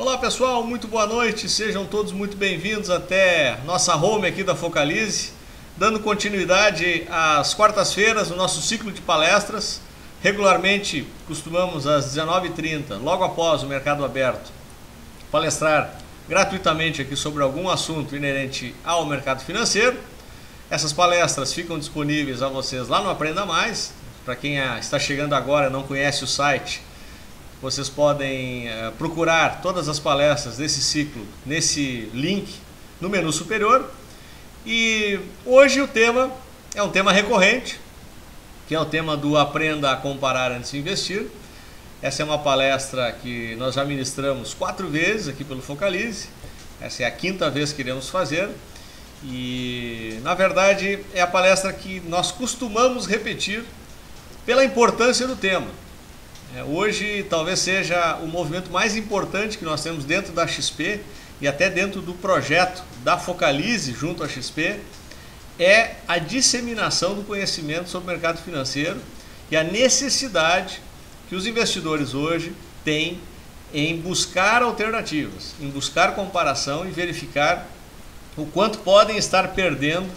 Olá pessoal, muito boa noite, sejam todos muito bem-vindos até nossa home aqui da Focalize, dando continuidade às quartas-feiras no nosso ciclo de palestras. Regularmente costumamos às 19h30, logo após o mercado aberto, palestrar gratuitamente aqui sobre algum assunto inerente ao mercado financeiro. Essas palestras ficam disponíveis a vocês lá no Aprenda Mais. Para quem está chegando agora e não conhece o site, vocês podem procurar todas as palestras desse ciclo nesse link no menu superior. E hoje o tema é um tema recorrente, que é o tema do Aprenda a Comparar Antes de Investir. Essa é uma palestra que nós já ministramos 4 vezes aqui pelo Focalize. Essa é a 5ª vez que iremos fazer. E na verdade é a palestra que nós costumamos repetir pela importância do tema. Hoje talvez seja o movimento mais importante que nós temos dentro da XP e até dentro do projeto da Focalize junto à XP, é a disseminação do conhecimento sobre o mercado financeiro e a necessidade que os investidores hoje têm em buscar alternativas, em buscar comparação e verificar o quanto podem estar perdendo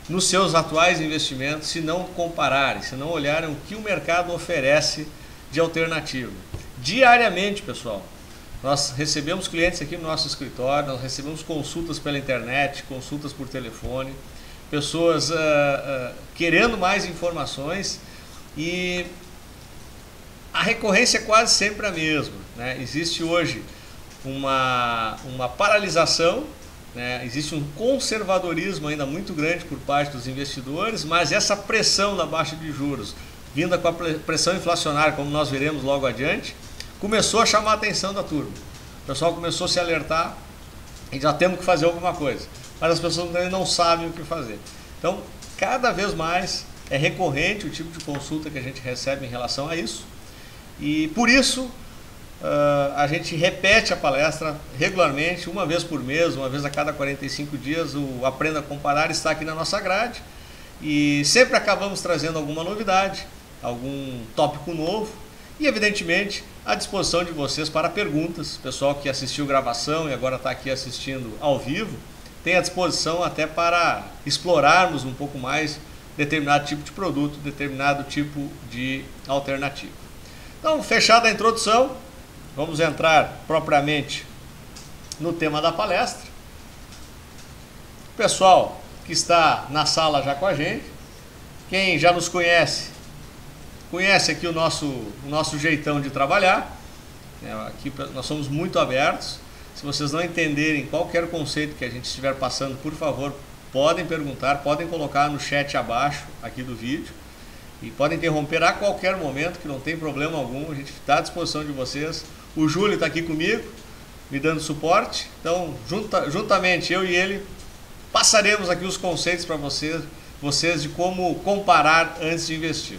nos seus atuais investimentos se não compararem, se não olharem o que o mercado oferece de alternativa. Diariamente, pessoal, nós recebemos clientes aqui no nosso escritório, nós recebemos consultas pela internet, consultas por telefone, pessoas querendo mais informações, e a recorrência é quase sempre a mesma, né? Existe hoje uma paralisação, né? Existe um conservadorismo ainda muito grande por parte dos investidores, mas essa pressão da baixa de juros, vinda com a pressão inflacionária, como nós veremos logo adiante, começou a chamar a atenção da turma. O pessoal começou a se alertar e já temos que fazer alguma coisa. Mas as pessoas não sabem o que fazer. Então, cada vez mais é recorrente o tipo de consulta que a gente recebe em relação a isso. E por isso, a gente repete a palestra regularmente, uma vez por mês, uma vez a cada 45 dias, o Aprenda a Comparar está aqui na nossa grade. E sempre acabamos trazendo alguma novidade, algum tópico novo e, evidentemente, à disposição de vocês para perguntas. O pessoal que assistiu gravação e agora está aqui assistindo ao vivo, tem à disposição até para explorarmos um pouco mais determinado tipo de produto, determinado tipo de alternativa. Então, fechada a introdução, vamos entrar propriamente no tema da palestra. Pessoal que está na sala já com a gente, quem já nos conhece aqui o nosso jeitão de trabalhar. Aqui nós somos muito abertos. Se vocês não entenderem qualquer conceito que a gente estiver passando, por favor, podem perguntar, podem colocar no chat abaixo aqui do vídeo e podem interromper a qualquer momento, que não tem problema algum. A gente está à disposição de vocês. O Júlio está aqui comigo, me dando suporte. Então, juntamente eu e ele, passaremos aqui os conceitos para vocês de como comparar antes de investir.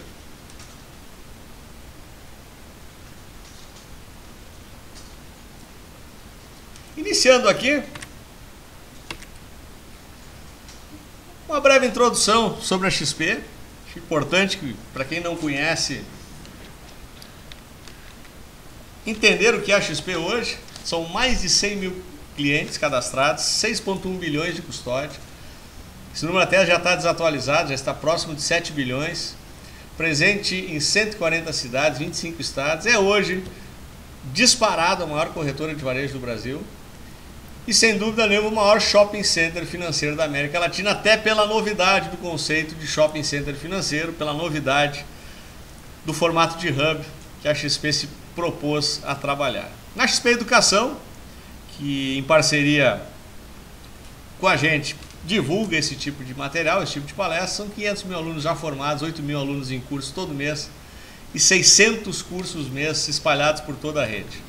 Iniciando aqui, uma breve introdução sobre a XP. Acho importante que, para quem não conhece, entender o que é a XP hoje. São mais de 100 mil clientes cadastrados, 6,1 bilhões de custódia. Esse número até já está desatualizado, já está próximo de 7 bilhões. Presente em 140 cidades, 25 estados. É hoje disparado a maior corretora de varejo do Brasil. E sem dúvida nenhuma o maior shopping center financeiro da América Latina, até pela novidade do conceito de shopping center financeiro, pela novidade do formato de hub que a XP se propôs a trabalhar. Na XP Educação, que em parceria com a gente divulga esse tipo de material, esse tipo de palestra, são 500 mil alunos já formados, 8 mil alunos em curso todo mês e 600 cursos mês espalhados por toda a rede.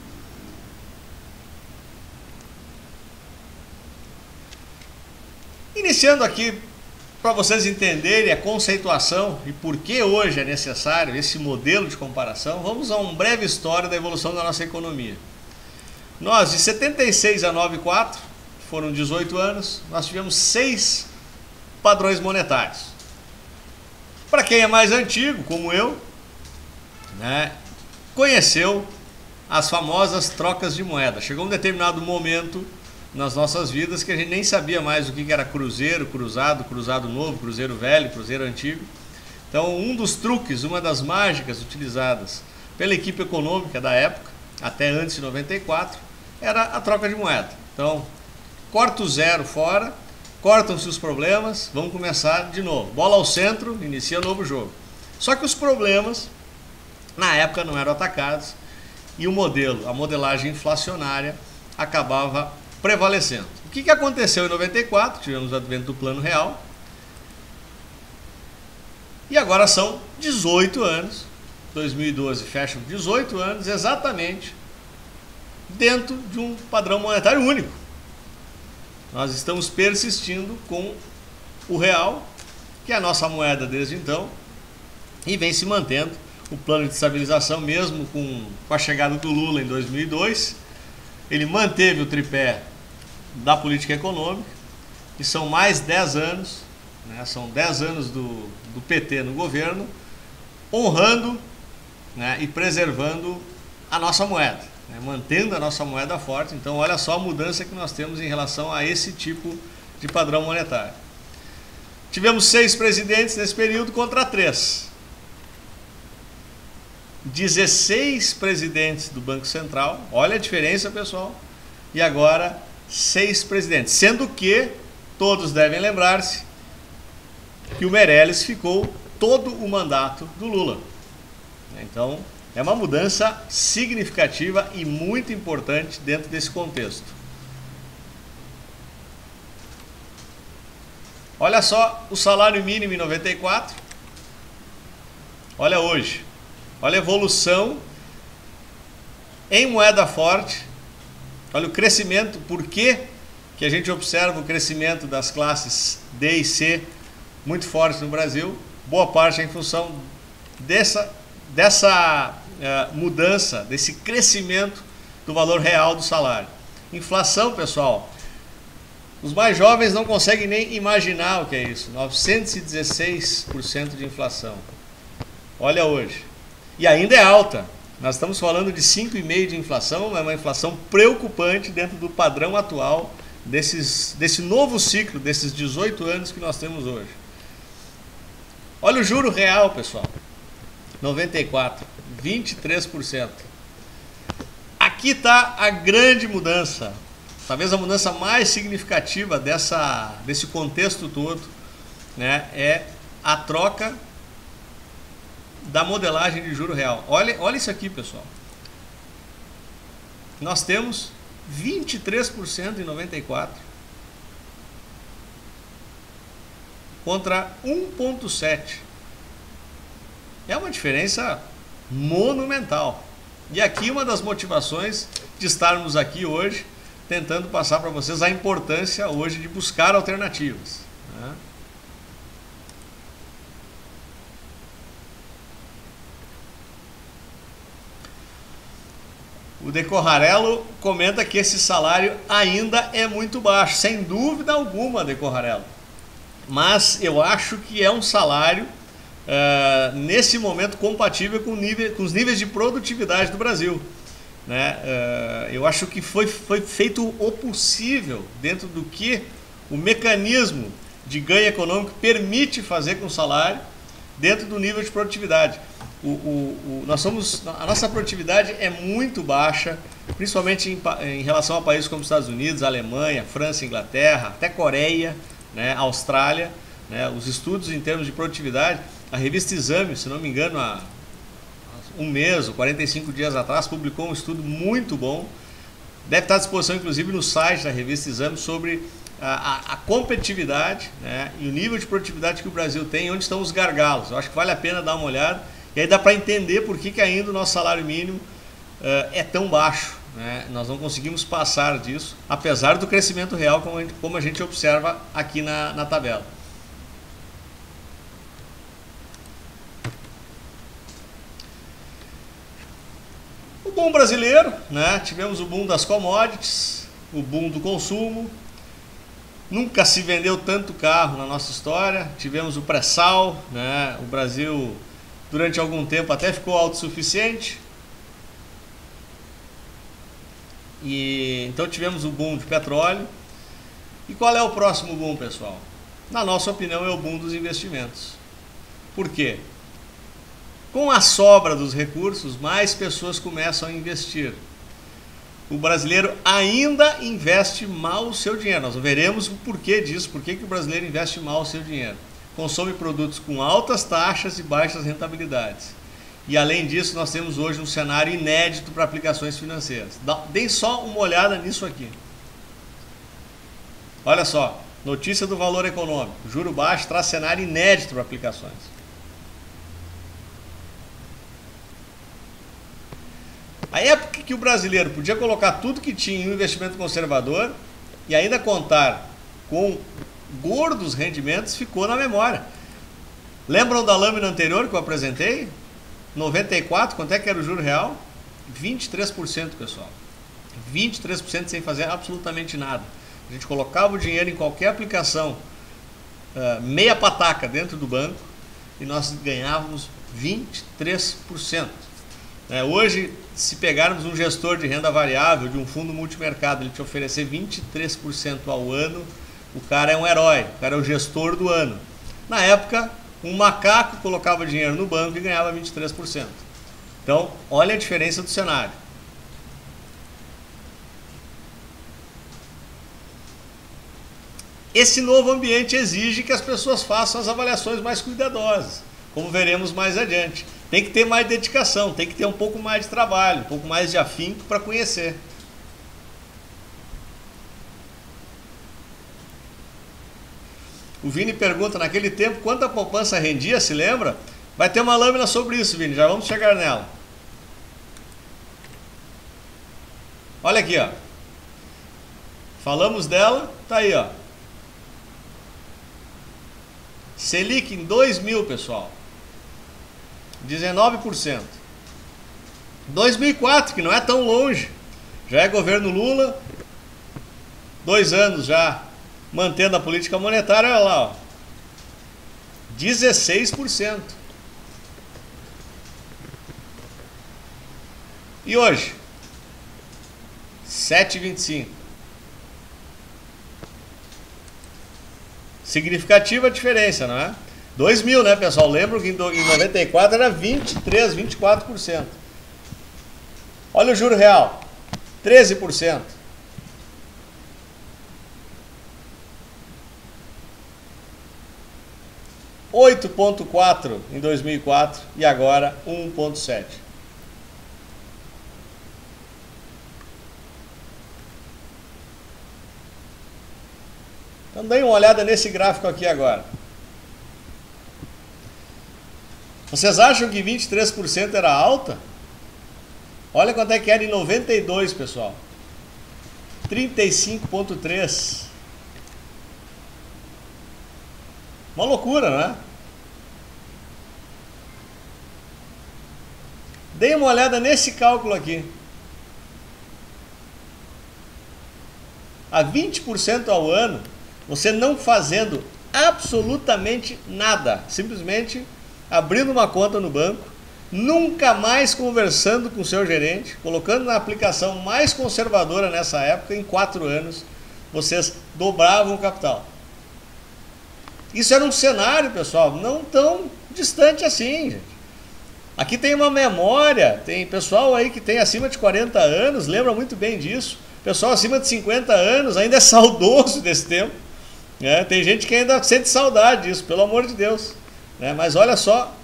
Iniciando aqui, para vocês entenderem a conceituação e por que hoje é necessário esse modelo de comparação, vamos a uma breve história da evolução da nossa economia. Nós, de 76 a 94, foram 18 anos, nós tivemos 6 padrões monetários. Para quem é mais antigo, como eu, né, conheceu as famosas trocas de moeda. Chegou um determinado momento nas nossas vidas que a gente nem sabia mais o que era cruzeiro, cruzado, cruzado novo, cruzeiro velho, cruzeiro antigo. Então, um dos truques, uma das mágicas utilizadas pela equipe econômica da época, até antes de 94, era a troca de moeda. Então, corta o zero fora, cortam-se os problemas, vamos começar de novo. Bola ao centro, inicia novo jogo. Só que os problemas, na época, não eram atacados e o modelo, a modelagem inflacionária, acabava prevalecendo. O que aconteceu em 94? Tivemos o advento do Plano Real. E agora são 18 anos, 2012 fecham 18 anos exatamente dentro de um padrão monetário único. Nós estamos persistindo com o real, que é a nossa moeda desde então, e vem se mantendo o plano de estabilização, mesmo com a chegada do Lula em 2002, ele manteve o tripé da política econômica, e são mais 10 anos, né, são 10 anos do PT no governo, honrando, né, e preservando a nossa moeda, né, mantendo a nossa moeda forte. Então olha só a mudança que nós temos em relação a esse tipo de padrão monetário. Tivemos 6 presidentes nesse período contra 3. 16 presidentes do Banco Central, olha a diferença, pessoal, e agora 6 presidentes, sendo que todos devem lembrar-se que o Meirelles ficou todo o mandato do Lula. Então, é uma mudança significativa e muito importante dentro desse contexto. Olha só o salário mínimo em 94, olha hoje. Olha a evolução em moeda forte, olha o crescimento, por que a gente observa o crescimento das classes D e C muito forte no Brasil? Boa parte é em função dessa mudança, desse crescimento do valor real do salário. Inflação, pessoal, os mais jovens não conseguem nem imaginar o que é isso, 916% de inflação. Olha hoje. E ainda é alta. Nós estamos falando de 5,5% de inflação, é uma inflação preocupante dentro do padrão atual desse novo ciclo, desses 18 anos que nós temos hoje. Olha o juro real, pessoal. 94, 23%. Aqui está a grande mudança, talvez a mudança mais significativa desse contexto todo, né, é a troca da modelagem de juro real. Olha isso aqui, pessoal. Nós temos 23% em 94 contra 1,7%. É uma diferença monumental. E aqui uma das motivações de estarmos aqui hoje, tentando passar para vocês a importância hoje de buscar alternativas, né? O Decorrarello comenta que esse salário ainda é muito baixo, sem dúvida alguma, Decorrarello. Mas eu acho que é um salário, nesse momento, compatível com os níveis de produtividade do Brasil, né? Eu acho que foi feito o possível dentro do que o mecanismo de ganho econômico permite fazer com o salário dentro do nível de produtividade. A nossa produtividade é muito baixa, principalmente em relação a países como Estados Unidos, Alemanha, França, Inglaterra, até Coreia, né, Austrália, né, os estudos em termos de produtividade, a revista Exame, se não me engano, há um mês ou 45 dias atrás, publicou um estudo muito bom, deve estar à disposição inclusive no site da revista Exame, sobre a competitividade, né, e o nível de produtividade que o Brasil tem, onde estão os gargalos. Eu acho que vale a pena dar uma olhada. E aí dá para entender por que ainda o nosso salário mínimo é tão baixo, né? Nós não conseguimos passar disso, apesar do crescimento real, como a gente observa aqui na tabela. O boom brasileiro, né? Tivemos o boom das commodities, o boom do consumo. Nunca se vendeu tanto carro na nossa história. Tivemos o pré-sal, né? O Brasil, durante algum tempo, até ficou autossuficiente. E então tivemos o boom de petróleo. E qual é o próximo boom, pessoal? Na nossa opinião, é o boom dos investimentos. Por quê? Com a sobra dos recursos, mais pessoas começam a investir. O brasileiro ainda investe mal o seu dinheiro. Nós veremos o porquê disso, por que o brasileiro investe mal o seu dinheiro. Consome produtos com altas taxas e baixas rentabilidades. E além disso, nós temos hoje um cenário inédito para aplicações financeiras. Deem só uma olhada nisso aqui. Olha só, notícia do Valor Econômico. Juro baixo traz cenário inédito para aplicações. A época que o brasileiro podia colocar tudo que tinha em um investimento conservador e ainda contar com gordos rendimentos ficou na memória. Lembram da lâmina anterior que eu apresentei? 94, quanto é que era o juro real? 23%, pessoal. 23% sem fazer absolutamente nada. A gente colocava o dinheiro em qualquer aplicação, meia pataca dentro do banco, e nós ganhávamos 23%. Hoje, se pegarmos um gestor de renda variável de um fundo multimercado, ele te oferecer 23% ao ano, o cara é um herói, o cara é o gestor do ano. Na época, um macaco colocava dinheiro no banco e ganhava 23%. Então, olha a diferença do cenário. Esse novo ambiente exige que as pessoas façam as avaliações mais cuidadosas, como veremos mais adiante. Tem que ter mais dedicação, tem que ter um pouco mais de trabalho, um pouco mais de afinco para conhecer. O Vini pergunta, naquele tempo, quanto a poupança rendia, se lembra? Vai ter uma lâmina sobre isso, Vini, já vamos chegar nela. Olha aqui, ó. Falamos dela, tá aí, ó. Selic em 2000, pessoal. 19%. 2004, que não é tão longe. Já é governo Lula. 2 anos já mantendo a política monetária, olha lá, ó. 16%. E hoje? 7,25%. Significativa a diferença, não é? 2000, né, pessoal? Lembro que em 94 era 23%, 24%. Olha o juro real, 13%. 8,4% em 2004 e agora 1,7%. Então, dê uma olhada nesse gráfico aqui agora. Vocês acham que 23% era alta? Olha quanto é que era em 92, pessoal. 35,3%. Uma loucura, não é? Dê uma olhada nesse cálculo aqui. A 20% ao ano, você não fazendo absolutamente nada, simplesmente abrindo uma conta no banco, nunca mais conversando com o seu gerente, colocando na aplicação mais conservadora nessa época, em 4 anos, vocês dobravam o capital. Isso era um cenário, pessoal, não tão distante assim, gente. Aqui tem uma memória, tem pessoal aí que tem acima de 40 anos, lembra muito bem disso. Pessoal acima de 50 anos ainda é saudoso desse tempo. Tem gente que ainda sente saudade disso, pelo amor de Deus. Mas olha só,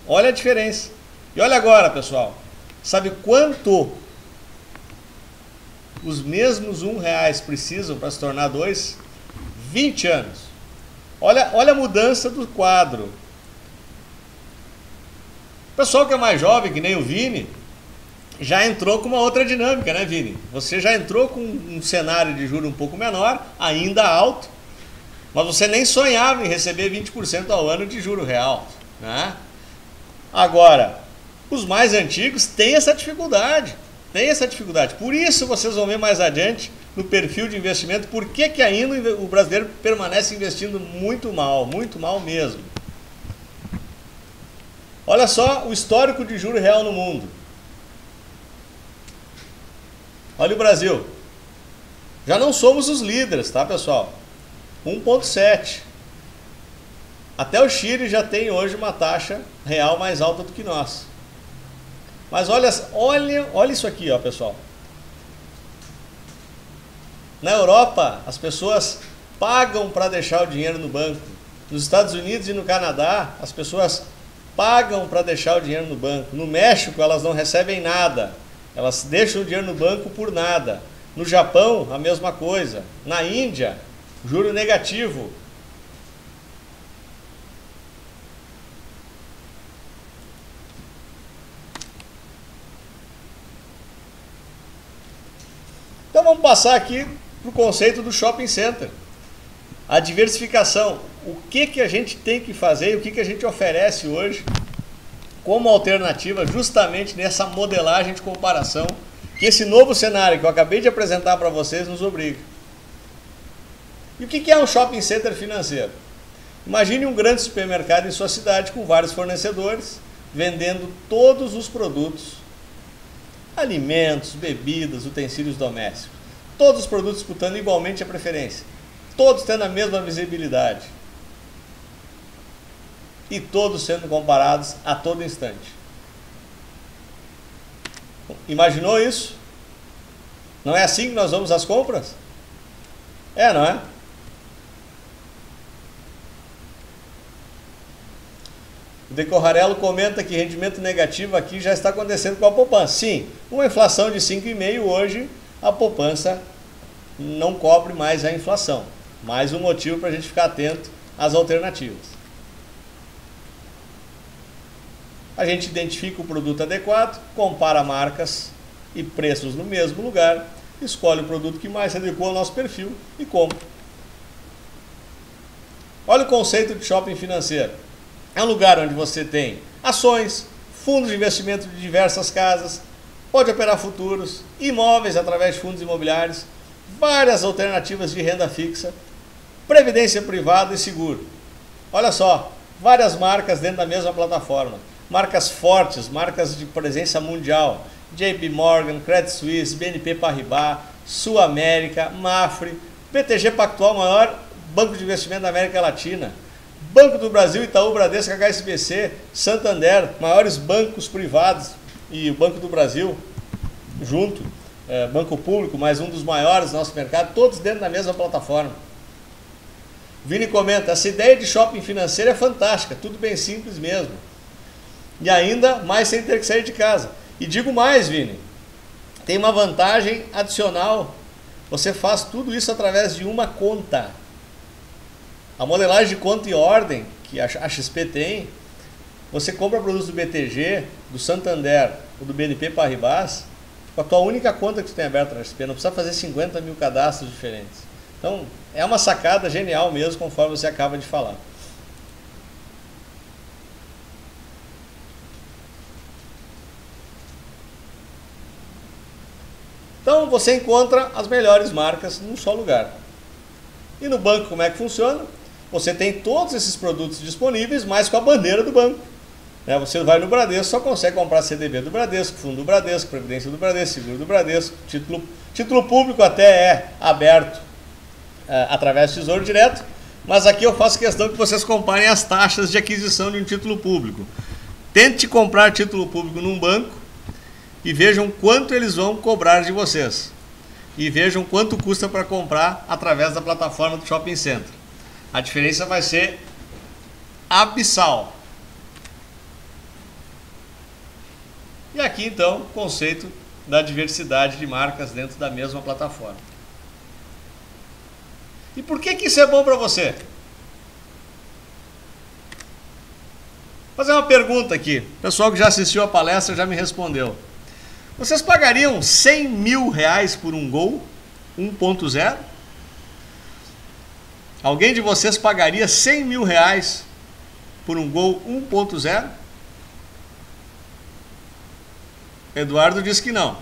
olha a diferença. E olha agora, pessoal, sabe quanto os mesmos R$1 precisam para se tornar 2? 20 anos. Olha a mudança do quadro. O pessoal que é mais jovem, que nem o Vini, já entrou com uma outra dinâmica, né, Vini? Você já entrou com um cenário de juros um pouco menor, ainda alto, mas você nem sonhava em receber 20% ao ano de juro real, né? Agora, os mais antigos têm essa dificuldade, Por isso vocês vão ver mais adiante no perfil de investimento, por que ainda o brasileiro permanece investindo muito mal mesmo. Olha só o histórico de juro real no mundo. Olha o Brasil. Já não somos os líderes, tá, pessoal? 1,7. Até o Chile já tem hoje uma taxa real mais alta do que nós. Mas olha isso aqui, ó, pessoal. Na Europa, as pessoas pagam para deixar o dinheiro no banco. Nos Estados Unidos e no Canadá, as pessoas pagam para deixar o dinheiro no banco. No México, elas não recebem nada. Elas deixam o dinheiro no banco por nada. No Japão, a mesma coisa. Na Índia, juro negativo. Então vamos passar aqui para o conceito do shopping center. A diversificação. O que a gente tem que fazer e o que a gente oferece hoje como alternativa justamente nessa modelagem de comparação que esse novo cenário que eu acabei de apresentar para vocês nos obriga. E o que é um shopping center financeiro? Imagine um grande supermercado em sua cidade com vários fornecedores vendendo todos os produtos, alimentos, bebidas, utensílios domésticos. Todos os produtos disputando igualmente a preferência. Todos tendo a mesma visibilidade. E todos sendo comparados a todo instante. Imaginou isso? Não é assim que nós vamos às compras? É, não é? O De Corrarello comenta que rendimento negativo aqui já está acontecendo com a poupança. Sim, uma inflação de 5,5 hoje, a poupança não cobre mais a inflação. Mais um motivo para a gente ficar atento às alternativas. A gente identifica o produto adequado, compara marcas e preços no mesmo lugar, escolhe o produto que mais se adequa ao nosso perfil e compra. Olha o conceito de shopping financeiro. É um lugar onde você tem ações, fundos de investimento de diversas casas, pode operar futuros, imóveis através de fundos imobiliários, várias alternativas de renda fixa, previdência privada e seguro. Olha só, várias marcas dentro da mesma plataforma. Marcas fortes, marcas de presença mundial, JP Morgan, Credit Suisse, BNP Paribas, Sul América, Mafre, BTG Pactual, maior banco de investimento da América Latina, Banco do Brasil, Itaú, Bradesco, HSBC, Santander, maiores bancos privados e o Banco do Brasil junto, banco público, mais um dos maiores do nosso mercado, todos dentro da mesma plataforma. Vini comenta, essa ideia de shopping financeiro é fantástica, tudo bem simples mesmo. E ainda mais sem ter que sair de casa. E digo mais, Vini, tem uma vantagem adicional. Você faz tudo isso através de uma conta. A modelagem de conta e ordem que a XP tem, você compra produtos do BTG, do Santander ou do BNP Paribas com a tua única conta que você tem aberta na XP. Não precisa fazer 50 mil cadastros diferentes. Então, é uma sacada genial mesmo, conforme você acaba de falar. Então você encontra as melhores marcas num só lugar. E no banco como é que funciona? Você tem todos esses produtos disponíveis, mas com a bandeira do banco. Você vai no Bradesco, só consegue comprar CDB do Bradesco, fundo do Bradesco, previdência do Bradesco, seguro do Bradesco, título público até é aberto através do Tesouro Direto, mas aqui eu faço questão que vocês comparem as taxas de aquisição de um título público. Tente comprar título público num banco e vejam quanto eles vão cobrar de vocês. E vejam quanto custa para comprar através da plataforma do Shopping Center. A diferença vai ser abissal. E aqui então o conceito da diversidade de marcas dentro da mesma plataforma. E por que isso é bom para você? Vou fazer uma pergunta aqui. O pessoal que já assistiu a palestra já me respondeu. Vocês pagariam 100 mil reais por um Gol 1.0? Alguém de vocês pagaria 100 mil reais por um Gol 1.0? Eduardo disse que não.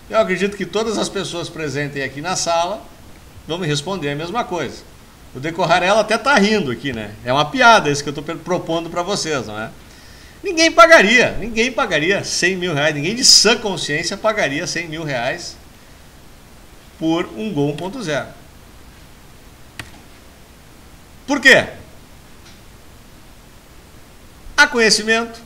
Eu acredito que todas as pessoas presentes aqui na sala vão me responder a mesma coisa. O De Corrarello até está rindo aqui, né? É uma piada isso que eu estou propondo para vocês, não é? ninguém pagaria 100 mil reais, ninguém de sã consciência pagaria 100 mil reais por um Gol 1.0. Por quê? Há conhecimento,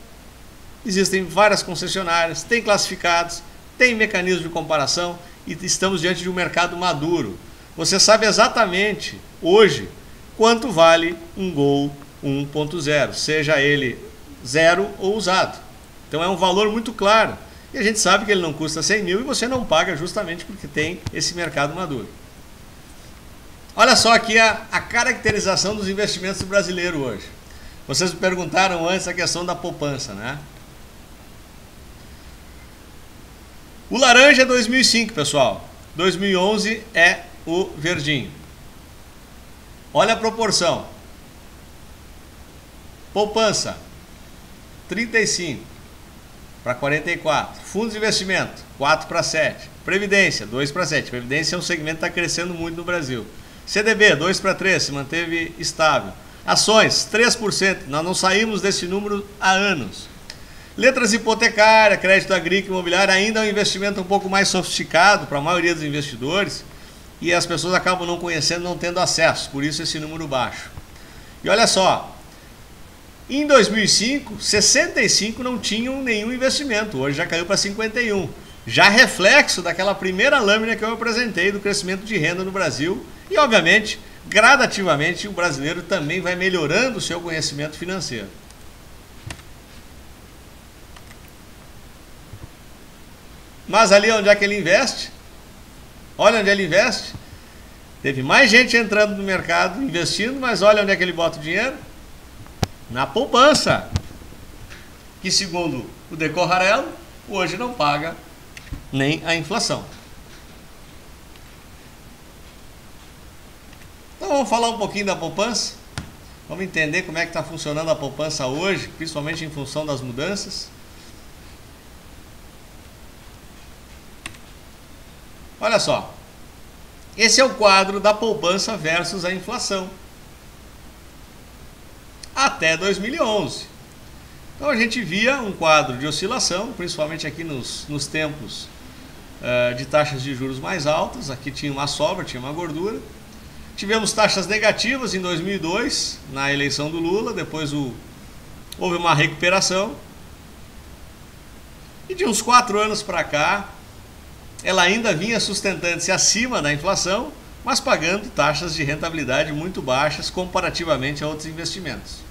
existem várias concessionárias, tem classificados, tem mecanismo de comparação e estamos diante de um mercado maduro. Você sabe exatamente hoje quanto vale um Gol 1.0, seja ele zero ou usado. Então é um valor muito claro. E a gente sabe que ele não custa 100 mil e você não paga justamente porque tem esse mercado maduro. Olha só aqui a caracterização dos investimentos do brasileiro hoje. Vocês me perguntaram antes a questão da poupança, né? O laranja é 2005, pessoal. 2011 é o verdinho. Olha a proporção. Poupança, 35 para 44. Fundos de investimento, 4 para 7. Previdência, 2 para 7. Previdência é um segmento que está crescendo muito no Brasil. CDB, 2 para 3, se manteve estável. Ações, 3%. Nós não saímos desse número há anos. Letras hipotecárias, crédito agrícola e imobiliário ainda é um investimento um pouco mais sofisticado para a maioria dos investidores e as pessoas acabam não conhecendo, não tendo acesso, por isso esse número baixo. E olha só, em 2005, 65 não tinham nenhum investimento, hoje já caiu para 51. Já reflexo daquela primeira lâmina que eu apresentei do crescimento de renda no Brasil e, obviamente, gradativamente o brasileiro também vai melhorando o seu conhecimento financeiro. Mas ali onde é que ele investe? Olha onde ele investe. Teve mais gente entrando no mercado, investindo, mas olha onde é que ele bota o dinheiro. Na poupança. Que segundo o Decorrarello, hoje não paga nem a inflação. Então vamos falar um pouquinho da poupança. Vamos entender como é que está funcionando a poupança hoje, principalmente em função das mudanças. Olha só, esse é o quadro da poupança versus a inflação até 2011. Então a gente via um quadro de oscilação, principalmente aqui nos tempos de taxas de juros mais altas. Aqui tinha uma sobra, tinha uma gordura. Tivemos taxas negativas em 2002, na eleição do Lula, depois houve uma recuperação. E de uns 4 anos para cá, ela ainda vinha sustentando-se acima da inflação, mas pagando taxas de rentabilidade muito baixas comparativamente a outros investimentos.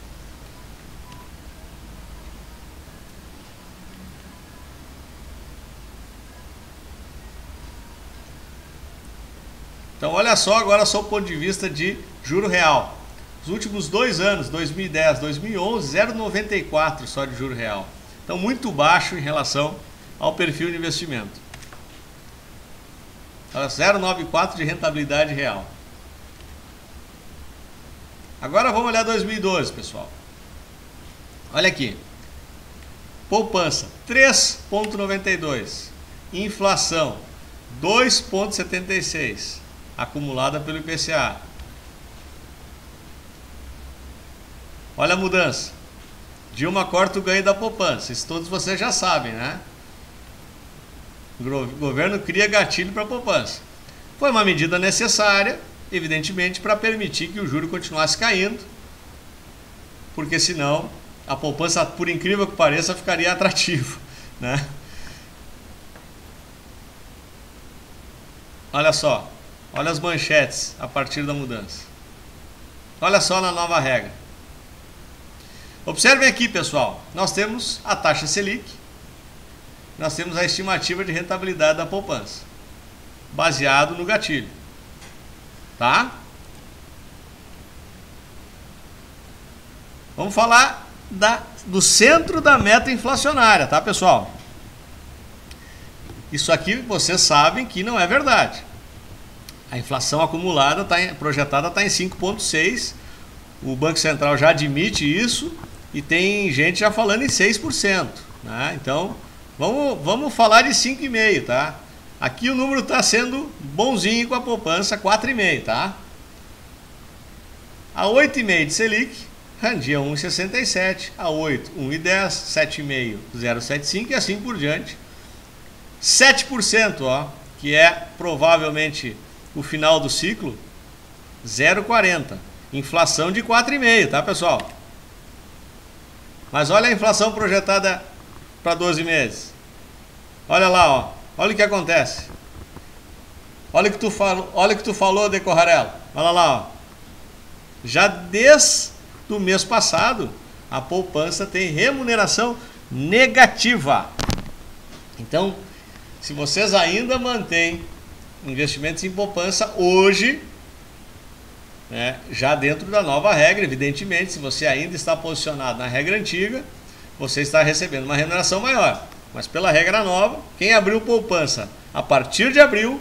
Então olha só agora sob o ponto de vista de juro real. Os últimos 2 anos, 2010, 2011, 0,94 só de juro real. Então muito baixo em relação ao perfil de investimento. 0,94 de rentabilidade real. Agora vamos olhar 2012, pessoal. Olha aqui. Poupança 3,92. Inflação 2,76. Acumulada pelo IPCA. Olha a mudança. Dilma corta o ganho da poupança. Isso todos vocês já sabem, né? O governo cria gatilho para a poupança. Foi uma medida necessária, evidentemente, para permitir que o juro continuasse caindo, porque senão a poupança, por incrível que pareça, ficaria atrativo, né? Olha só, olha as manchetes a partir da mudança. Olha só na nova regra. Observem aqui, pessoal, nós temos a taxa Selic. Nós temos a estimativa de rentabilidade da poupança, baseado no gatilho, tá? Vamos falar do centro da meta inflacionária, tá, pessoal? Isso aqui vocês sabem que não é verdade. A inflação acumulada projetada está em 5,6%. O Banco Central já admite isso e tem gente já falando em 6%, né? Então Vamos falar de 5,5, tá? Aqui o número está sendo bonzinho com a poupança, 4,5, tá? A 8,5 de Selic rendia 1,67, a 8, 1,10, 7,5, 0,75 e assim por diante. 7%, ó, que é provavelmente o final do ciclo, 0,40. Inflação de 4,5, tá, pessoal? Mas olha a inflação projetada para 12 meses. Olha lá, ó. Olha o que acontece. Olha o que tu falou, Decorrarella. Olha lá, ó. Já desde o mês passado, a poupança tem remuneração negativa. Então, se vocês ainda mantêm investimentos em poupança hoje, né, já dentro da nova regra, evidentemente, se você ainda está posicionado na regra antiga, você está recebendo uma remuneração maior. Mas pela regra nova, quem abriu poupança a partir de abril,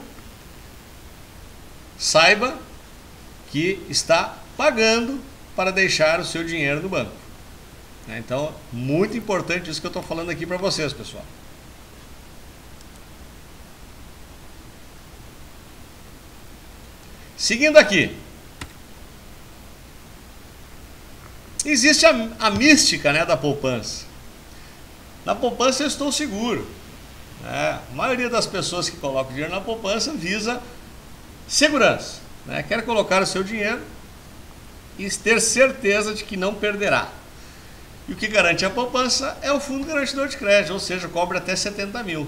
saiba que está pagando para deixar o seu dinheiro no banco. Então, muito importante isso que eu estou falando aqui para vocês, pessoal. Seguindo aqui. Existe a mística, né, da poupança. Na poupança eu estou seguro. A maioria das pessoas que colocam dinheiro na poupança visa segurança. Quer colocar o seu dinheiro e ter certeza de que não perderá. E o que garante a poupança é o Fundo Garantidor de Crédito, ou seja, cobre até 70 mil.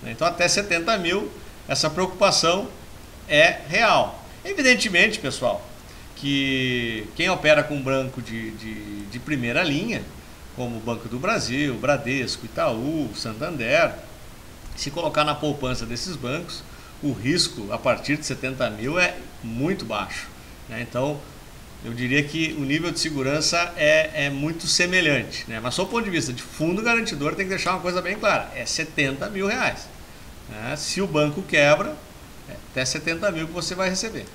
Então, até 70 mil, essa preocupação é real. Evidentemente, pessoal, que quem opera com banco de primeira linha, como o Banco do Brasil, Bradesco, Itaú, Santander, se colocar na poupança desses bancos, o risco a partir de 70 mil é muito baixo. Então, eu diria que o nível de segurança é muito semelhante. Mas, sob o ponto de vista de fundo garantidor, tem que deixar uma coisa bem clara, é 70 mil reais. Se o banco quebra, é até 70 mil que você vai receber.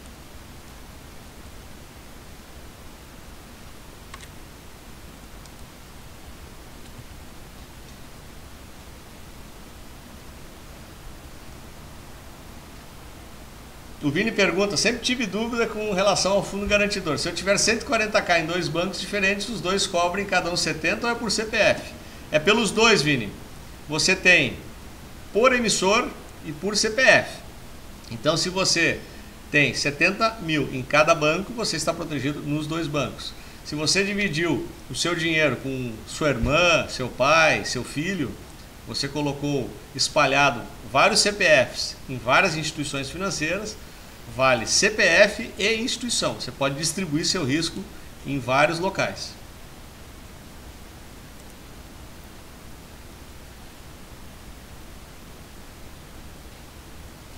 O Vini pergunta, sempre tive dúvida com relação ao fundo garantidor. Se eu tiver 140k em dois bancos diferentes, os dois cobrem cada um 70 ou é por CPF? É pelos dois, Vini. Você tem por emissor e por CPF. Então, se você tem 70 mil em cada banco, você está protegido nos dois bancos. Se você dividiu o seu dinheiro com sua irmã, seu pai, seu filho, você colocou espalhado vários CPFs em várias instituições financeiras, vale CPF e instituição. Você pode distribuir seu risco em vários locais.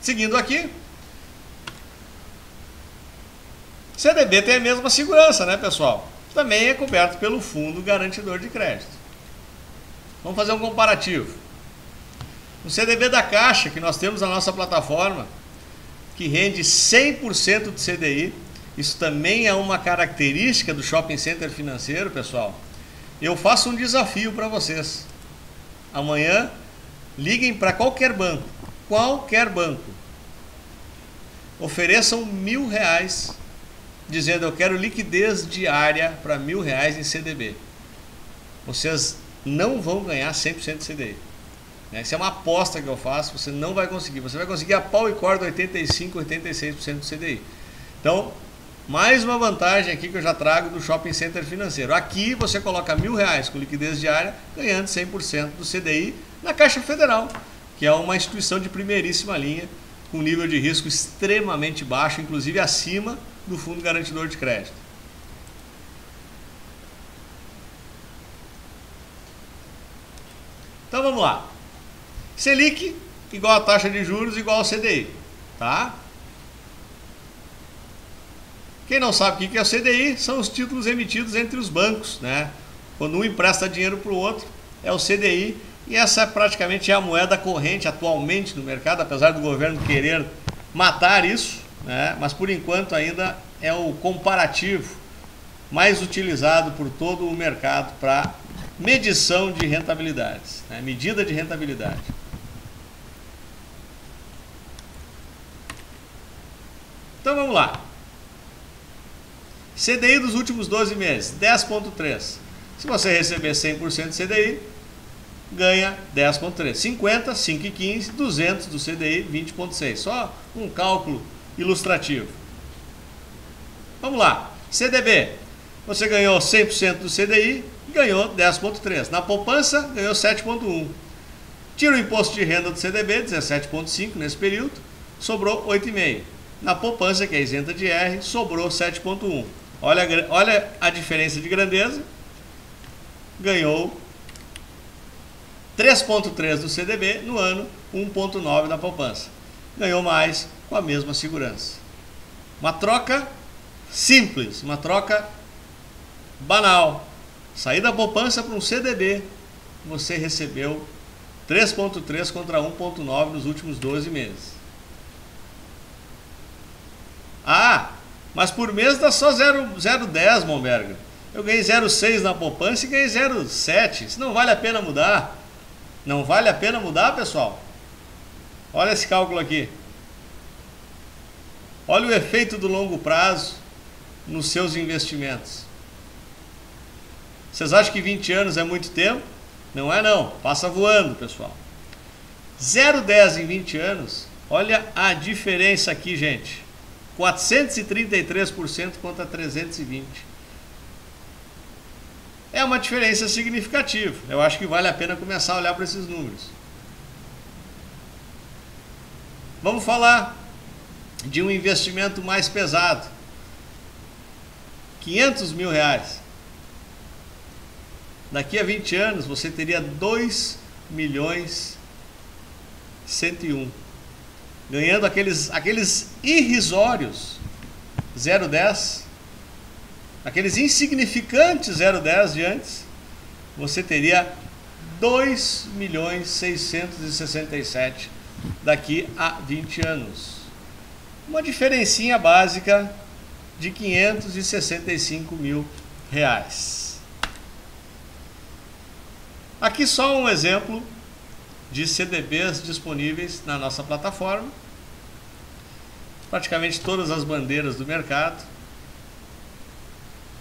Seguindo aqui, CDB tem a mesma segurança, né, pessoal? Também é coberto pelo Fundo Garantidor de Crédito. Vamos fazer um comparativo. O CDB da Caixa, que nós temos na nossa plataforma, que rende 100% do CDI, isso também é uma característica do shopping center financeiro, pessoal. Eu faço um desafio para vocês. Amanhã, liguem para qualquer banco, ofereçam R$1.000, dizendo eu quero liquidez diária para R$1.000 em CDB. Vocês não vão ganhar 100% de CDI. Essa é uma aposta que eu faço, você não vai conseguir. Você vai conseguir a pau e corda 85%, 86% do CDI. Então, mais uma vantagem aqui que eu já trago do shopping center financeiro. Aqui você coloca R$1.000 com liquidez diária, ganhando 100% do CDI na Caixa Federal, que é uma instituição de primeiríssima linha, com nível de risco extremamente baixo, inclusive acima do Fundo Garantidor de Crédito. Então vamos lá. Selic igual a taxa de juros igual ao CDI, tá? Quem não sabe o que é o CDI, são os títulos emitidos entre os bancos, né? Quando um empresta dinheiro para o outro, é o CDI, e essa praticamente é a moeda corrente atualmente no mercado, apesar do governo querer matar isso, né? Mas por enquanto ainda é o comparativo mais utilizado por todo o mercado para medição de rentabilidades, né? Medida de rentabilidade. Então vamos lá. CDI dos últimos 12 meses, 10,3. Se você receber 100% de CDI, ganha 10,3. 50, 5,15, 200 do CDI, 20,6. Só um cálculo ilustrativo. Vamos lá. CDB. Você ganhou 100% do CDI, ganhou 10,3. Na poupança, ganhou 7,1. Tira o imposto de renda do CDB, 17,5 nesse período, sobrou 8,5. Na poupança, que é isenta de IR, sobrou 7,1. Olha a diferença de grandeza. Ganhou 3,3 do CDB no ano, 1,9 na poupança. Ganhou mais com a mesma segurança. Uma troca simples, uma troca banal. Sair da poupança para um CDB, você recebeu 3,3 contra 1,9 nos últimos 12 meses. Ah, mas por mês dá só 0,10, Momberger. Eu ganhei 0,6 na poupança e ganhei 0,7. Isso não vale a pena mudar. Não vale a pena mudar, pessoal? Olha esse cálculo aqui. Olha o efeito do longo prazo nos seus investimentos. Vocês acham que 20 anos é muito tempo? Não é não. Passa voando, pessoal. 0,10 em 20 anos. Olha a diferença aqui, gente. 433% contra 320%. É uma diferença significativa. Eu acho que vale a pena começar a olhar para esses números. Vamos falar de um investimento mais pesado. 500 mil reais. Daqui a 20 anos você teria 2.101.000. Ganhando aqueles irrisórios 0,10. Aqueles insignificantes 0,10 de antes, você teria 2.667.000 daqui a 20 anos. Uma diferencinha básica de 565 mil reais. Aqui só um exemplo de CDBs disponíveis na nossa plataforma. Praticamente todas as bandeiras do mercado.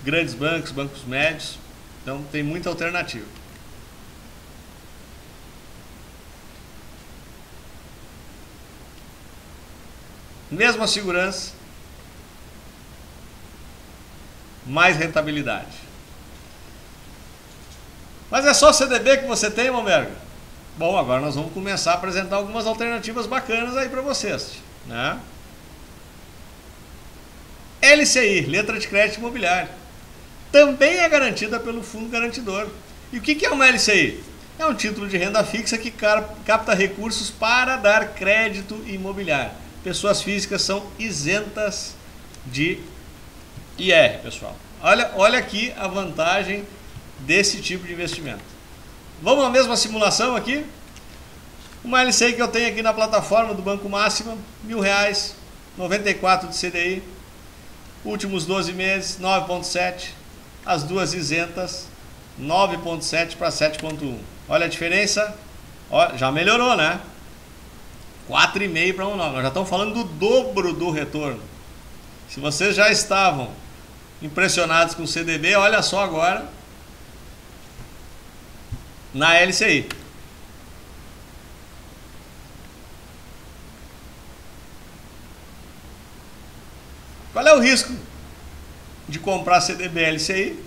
Grandes bancos, bancos médios, então tem muita alternativa. Mesma segurança, mais rentabilidade. Mas é só CDB que você tem, Momberger? Bom, agora nós vamos começar a apresentar algumas alternativas bacanas aí para vocês, né? LCI, letra de crédito imobiliário. Também é garantida pelo fundo garantidor. E o que é uma LCI? É um título de renda fixa que capta recursos para dar crédito imobiliário. Pessoas físicas são isentas de IR, pessoal. Olha aqui a vantagem desse tipo de investimento. Vamos na mesma simulação aqui? Uma LCI que eu tenho aqui na plataforma do Banco Máxima, R$1.000, 94 de CDI, últimos 12 meses, 9,7. As duas isentas, 9,7 para 7,1. Olha a diferença, ó, já melhorou, né? 4,5 para 1,9. Nós já estamos falando do dobro do retorno. Se vocês já estavam impressionados com o CDB, olha só agora na LCI. Qual é o risco de comprar CDB LCI?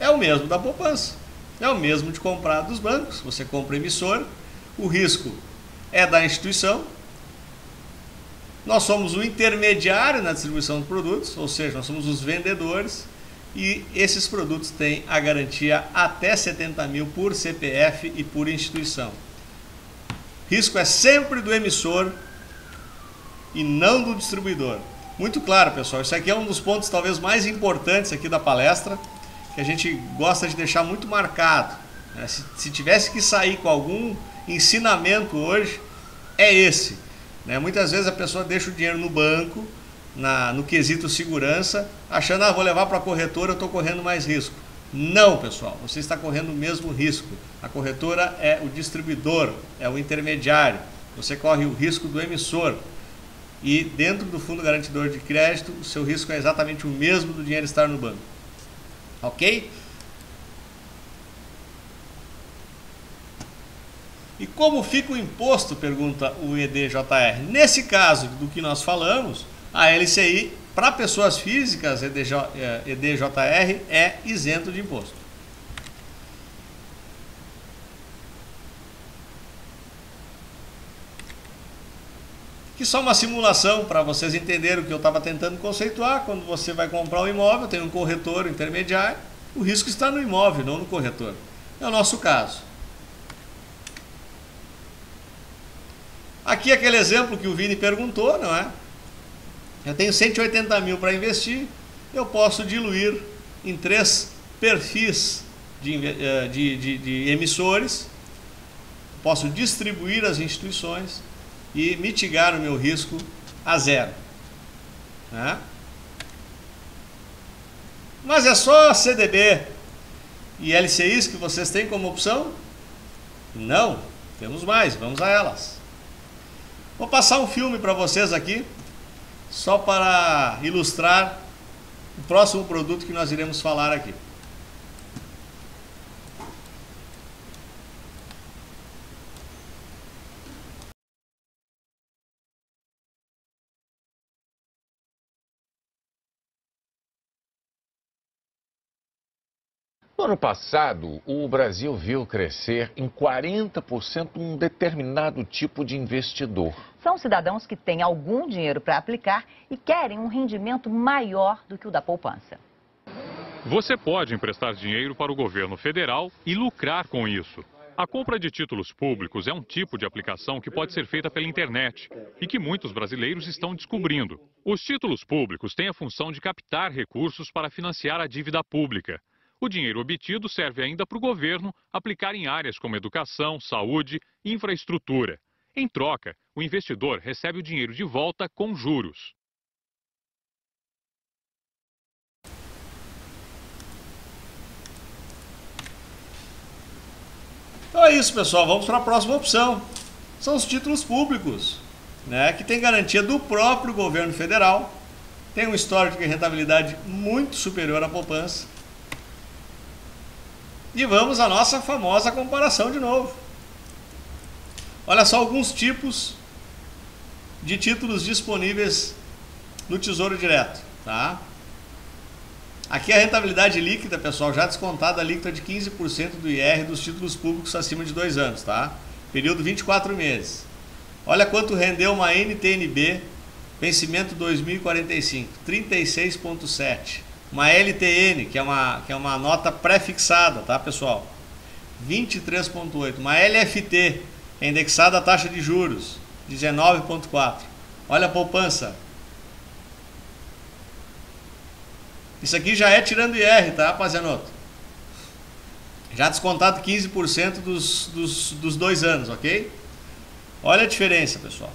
É o mesmo da poupança. É o mesmo de comprar dos bancos. Você compra emissor, o risco é da instituição. Nós somos o intermediário na distribuição de produtos, ou seja, nós somos os vendedores, e esses produtos têm a garantia até 70 mil por CPF e por instituição. Risco é sempre do emissor e não do distribuidor. Muito claro, pessoal, isso aqui é um dos pontos talvez mais importantes aqui da palestra, que a gente gosta de deixar muito marcado, né? Se tivesse que sair com algum ensinamento hoje, é esse, né? Muitas vezes a pessoa deixa o dinheiro no banco, no quesito segurança, achando, vou levar para a corretora, eu estou correndo mais risco. Não, pessoal, você está correndo o mesmo risco. A corretora é o distribuidor, é o intermediário. Você corre o risco do emissor. e dentro do fundo garantidor de crédito o seu risco é exatamente o mesmo do dinheiro estar no banco. Ok? E como fica o imposto, pergunta o EDJR. Nesse caso do que nós falamos, a LCI para pessoas físicas, EDJR, é isento de imposto. Aqui só uma simulação para vocês entenderem o que eu estava tentando conceituar. Quando você vai comprar um imóvel, tem um corretor intermediário, o risco está no imóvel, não no corretor. É o nosso caso. Aqui aquele exemplo que o Vini perguntou, não é? Eu tenho 180 mil para investir, eu posso diluir em 3 perfis de emissores, posso distribuir as instituições e mitigar o meu risco a zero. Né? Mas é só CDB e LCIs que vocês têm como opção? Não, temos mais, vamos a elas. Vou passar um filme para vocês aqui, só para ilustrar o próximo produto que nós iremos falar aqui. No ano passado, o Brasil viu crescer em 40% um determinado tipo de investidor. São cidadãos que têm algum dinheiro para aplicar e querem um rendimento maior do que o da poupança. Você pode emprestar dinheiro para o governo federal e lucrar com isso. A compra de títulos públicos é um tipo de aplicação que pode ser feita pela internet e que muitos brasileiros estão descobrindo. Os títulos públicos têm a função de captar recursos para financiar a dívida pública. O dinheiro obtido serve ainda para o governo aplicar em áreas como educação, saúde e infraestrutura. Em troca, o investidor recebe o dinheiro de volta com juros. Então é isso, pessoal. Vamos para a próxima opção. São os títulos públicos, né, que tem garantia do próprio governo federal, tem um histórico de rentabilidade muito superior à poupança. E vamos à nossa famosa comparação de novo. Olha só alguns tipos de títulos disponíveis no Tesouro Direto, tá? Aqui a rentabilidade líquida, pessoal, já descontada a líquida de 15% do IR dos títulos públicos acima de 2 anos, tá? Período 24 meses. Olha quanto rendeu uma NTNB, vencimento 2045, 36,7. Uma LTN, que é uma nota pré-fixada, tá, pessoal? 23,8. Uma LFT, que é indexada à taxa de juros, 19,4. Olha a poupança. Isso aqui já é tirando IR, tá, rapaziada? Já descontado 15% dos 2 anos, ok? Olha a diferença, pessoal.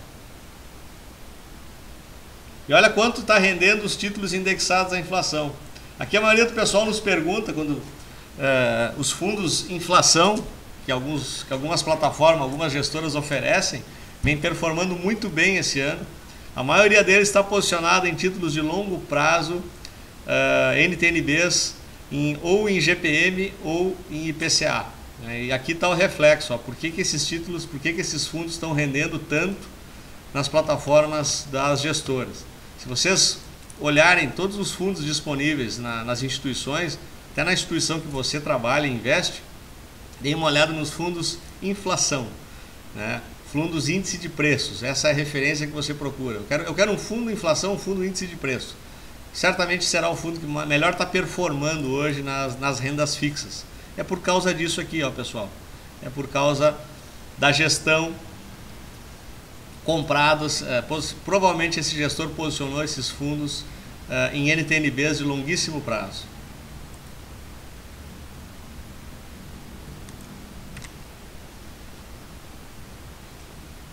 E olha quanto está rendendo os títulos indexados à inflação. Aqui a maioria do pessoal nos pergunta quando os fundos inflação, que algumas plataformas, algumas gestoras oferecem, vem performando muito bem esse ano. A maioria deles está posicionada em títulos de longo prazo, NTNBs, ou em GPM ou em IPCA. Né? E aqui está o reflexo, ó, por que esses títulos, por que esses fundos estão rendendo tanto nas plataformas das gestoras. Se vocês olharem todos os fundos disponíveis nas instituições, até na instituição que você trabalha e investe, deem uma olhada nos fundos inflação, né? Fundos índice de preços, essa é a referência que você procura. Eu quero um fundo inflação, um fundo índice de preço. Certamente será o fundo que melhor está performando hoje nas rendas fixas. É por causa disso aqui, ó, pessoal. É por causa da gestão comprados, provavelmente esse gestor posicionou esses fundos em NTNBs de longuíssimo prazo.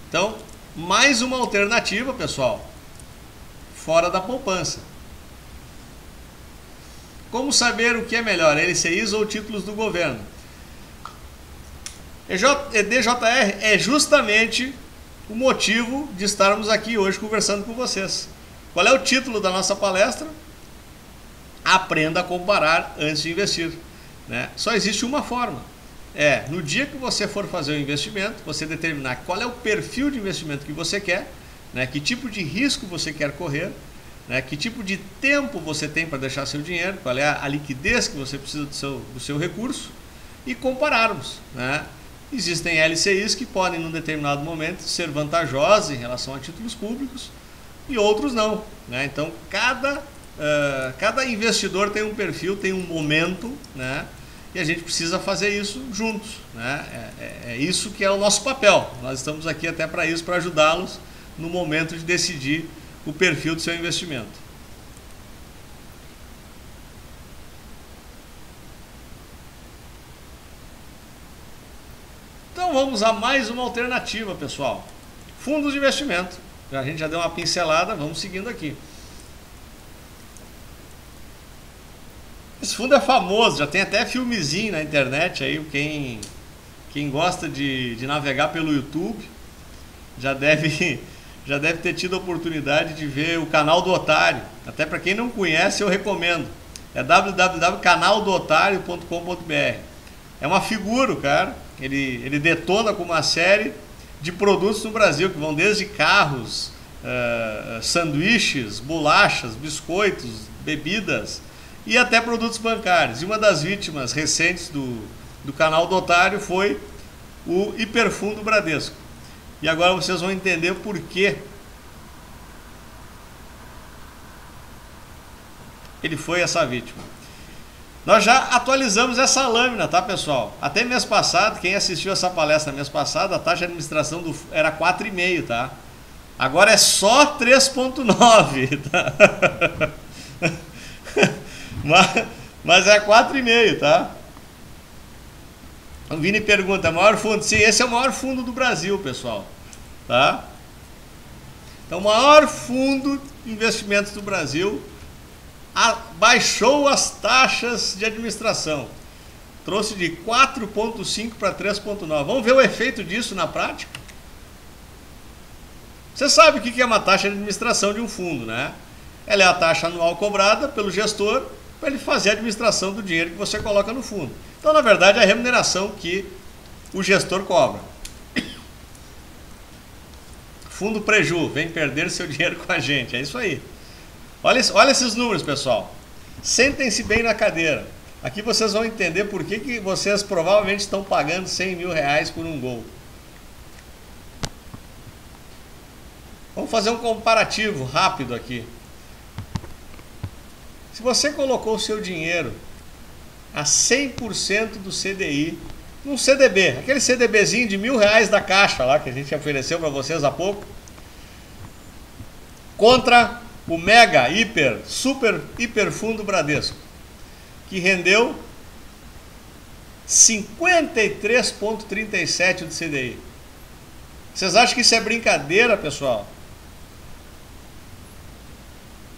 Então, mais uma alternativa, pessoal, fora da poupança. Como saber o que é melhor, LCIs ou títulos do governo? EDJR é justamente o motivo de estarmos aqui hoje conversando com vocês. Qual é o título da nossa palestra? Aprenda a comparar antes de investir, né? Só existe uma forma. No dia que você for fazer o investimento, você determinar qual é o perfil de investimento que você quer, né? Que tipo de risco você quer correr, né? Que tipo de tempo você tem para deixar seu dinheiro, qual é a liquidez que você precisa do seu recurso, e compararmos, né? Existem LCIs que podem, num determinado momento, ser vantajosas em relação a títulos públicos e outros não, né? Então, cada investidor tem um perfil, tem um momento, né? E a gente precisa fazer isso juntos, né? É isso que é o nosso papel. Nós estamos aqui até para isso, para ajudá-los no momento de decidir o perfil do seu investimento. Então vamos a mais uma alternativa, pessoal. Fundos de investimento. A gente já deu uma pincelada, vamos seguindo aqui. Esse fundo é famoso, já tem até filmezinho na internet aí, quem gosta de navegar pelo YouTube já deve ter tido a oportunidade de ver o Canal do Otário. Até para quem não conhece, eu recomendo. É www.canaldootario.com.br. É uma figura, cara. Ele detona com uma série de produtos no Brasil, que vão desde carros, sanduíches, bolachas, biscoitos, bebidas e até produtos bancários. E uma das vítimas recentes do Canal do Otário foi o Hiperfundo Bradesco. E agora vocês vão entender o porquê ele foi essa vítima. Nós já atualizamos essa lâmina, tá, pessoal? Até mês passado, quem assistiu essa palestra mês passado, a taxa de administração era 4,5, tá? Agora é só 3,9, tá? Mas é 4,5, tá? O Vini pergunta, maior fundo? Sim, esse é o maior fundo do Brasil, pessoal, tá? Então, o maior fundo de investimentos do Brasil baixou as taxas de administração. Trouxe de 4,5 para 3,9. Vamos ver o efeito disso na prática? Você sabe o que é uma taxa de administração de um fundo, né? Ela é a taxa anual cobrada pelo gestor para ele fazer a administração do dinheiro que você coloca no fundo. Então, na verdade, é a remuneração que o gestor cobra. Fundo Preju, vem perder seu dinheiro com a gente. É isso aí. Olha esses números, pessoal. Sentem-se bem na cadeira. Aqui vocês vão entender por que vocês provavelmente estão pagando 100 mil reais por um gol. Vamos fazer um comparativo rápido aqui. Se você colocou o seu dinheiro a 100% do CDI, num CDB, aquele CDBzinho de R$1.000 da Caixa lá, que a gente ofereceu para vocês há pouco, contra o mega, super fundo Bradesco, que rendeu 53,37 do CDI. Vocês acham que isso é brincadeira, pessoal?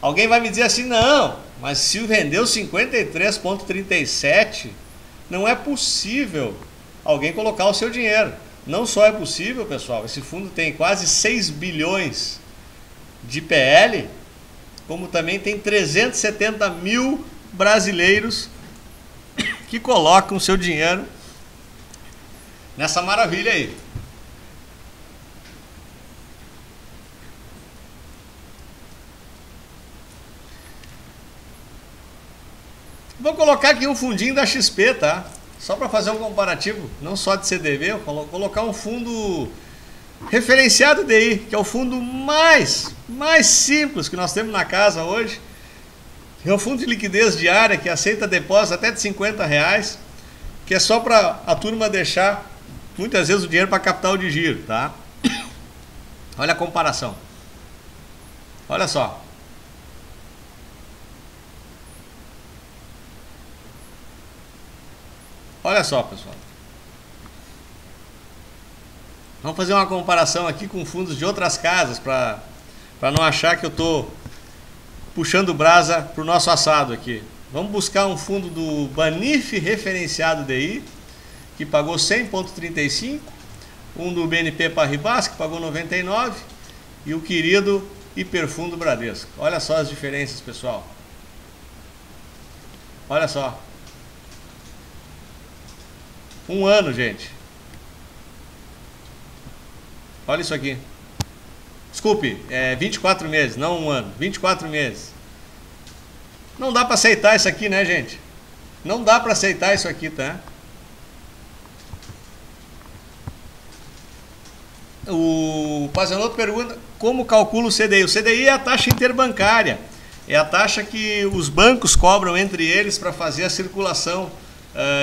Alguém vai me dizer assim, não, mas se vendeu 53,37, não é possível alguém colocar o seu dinheiro. Não só é possível, pessoal, esse fundo tem quase 6 bilhões de PL, como também tem 370 mil brasileiros que colocam o seu dinheiro nessa maravilha aí. Vou colocar aqui um fundinho da XP, tá? Só para fazer um comparativo, não só de CDB, eu vou colocar um fundo referenciado DI, que é o fundo mais simples que nós temos na casa hoje. É um fundo de liquidez diária que aceita depósito até de R$50, que é só para a turma deixar muitas vezes o dinheiro para capital de giro, tá? Olha a comparação. Olha só. Olha só, pessoal. Vamos fazer uma comparação aqui com fundos de outras casas para não achar que eu estou puxando brasa para o nosso assado aqui. Vamos buscar um fundo do Banif referenciado DI, que pagou 100,35. Um do BNP Paribas, que pagou 99, e o querido Hiperfundo Bradesco. Olha só as diferenças, pessoal. Olha só. Um ano, gente. Olha isso aqui. Desculpe, 24 meses, não um ano. 24 meses. Não dá para aceitar isso aqui, né, gente? Não dá para aceitar isso aqui, tá? O Pazanotto pergunta como calcula o CDI. O CDI é a taxa interbancária. É a taxa que os bancos cobram entre eles para fazer a circulação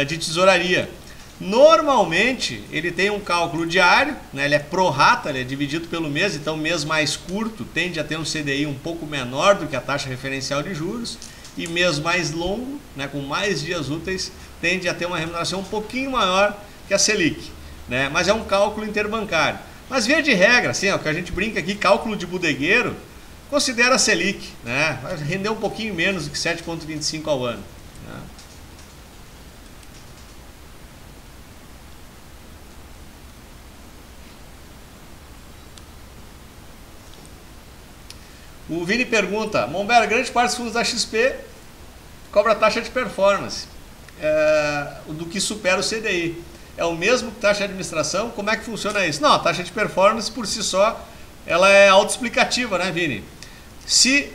de tesouraria. Normalmente, ele tem um cálculo diário, né? Ele é pro rata, ele é dividido pelo mês, então o mês mais curto tende a ter um CDI um pouco menor do que a taxa referencial de juros, e mês mais longo, né, com mais dias úteis, tende a ter uma remuneração um pouquinho maior que a Selic, né? Mas é um cálculo interbancário. Mas via de regra, assim, ó, que a gente brinca aqui, cálculo de bodegueiro, considera a Selic, né? Vai render um pouquinho menos do que 7,25 ao ano, né? O Vini pergunta, Monbera, grande parte dos fundos da XP cobra taxa de performance do que supera o CDI. É o mesmo que taxa de administração? Como é que funciona isso? Não, a taxa de performance por si só, ela é autoexplicativa, né, Vini? Se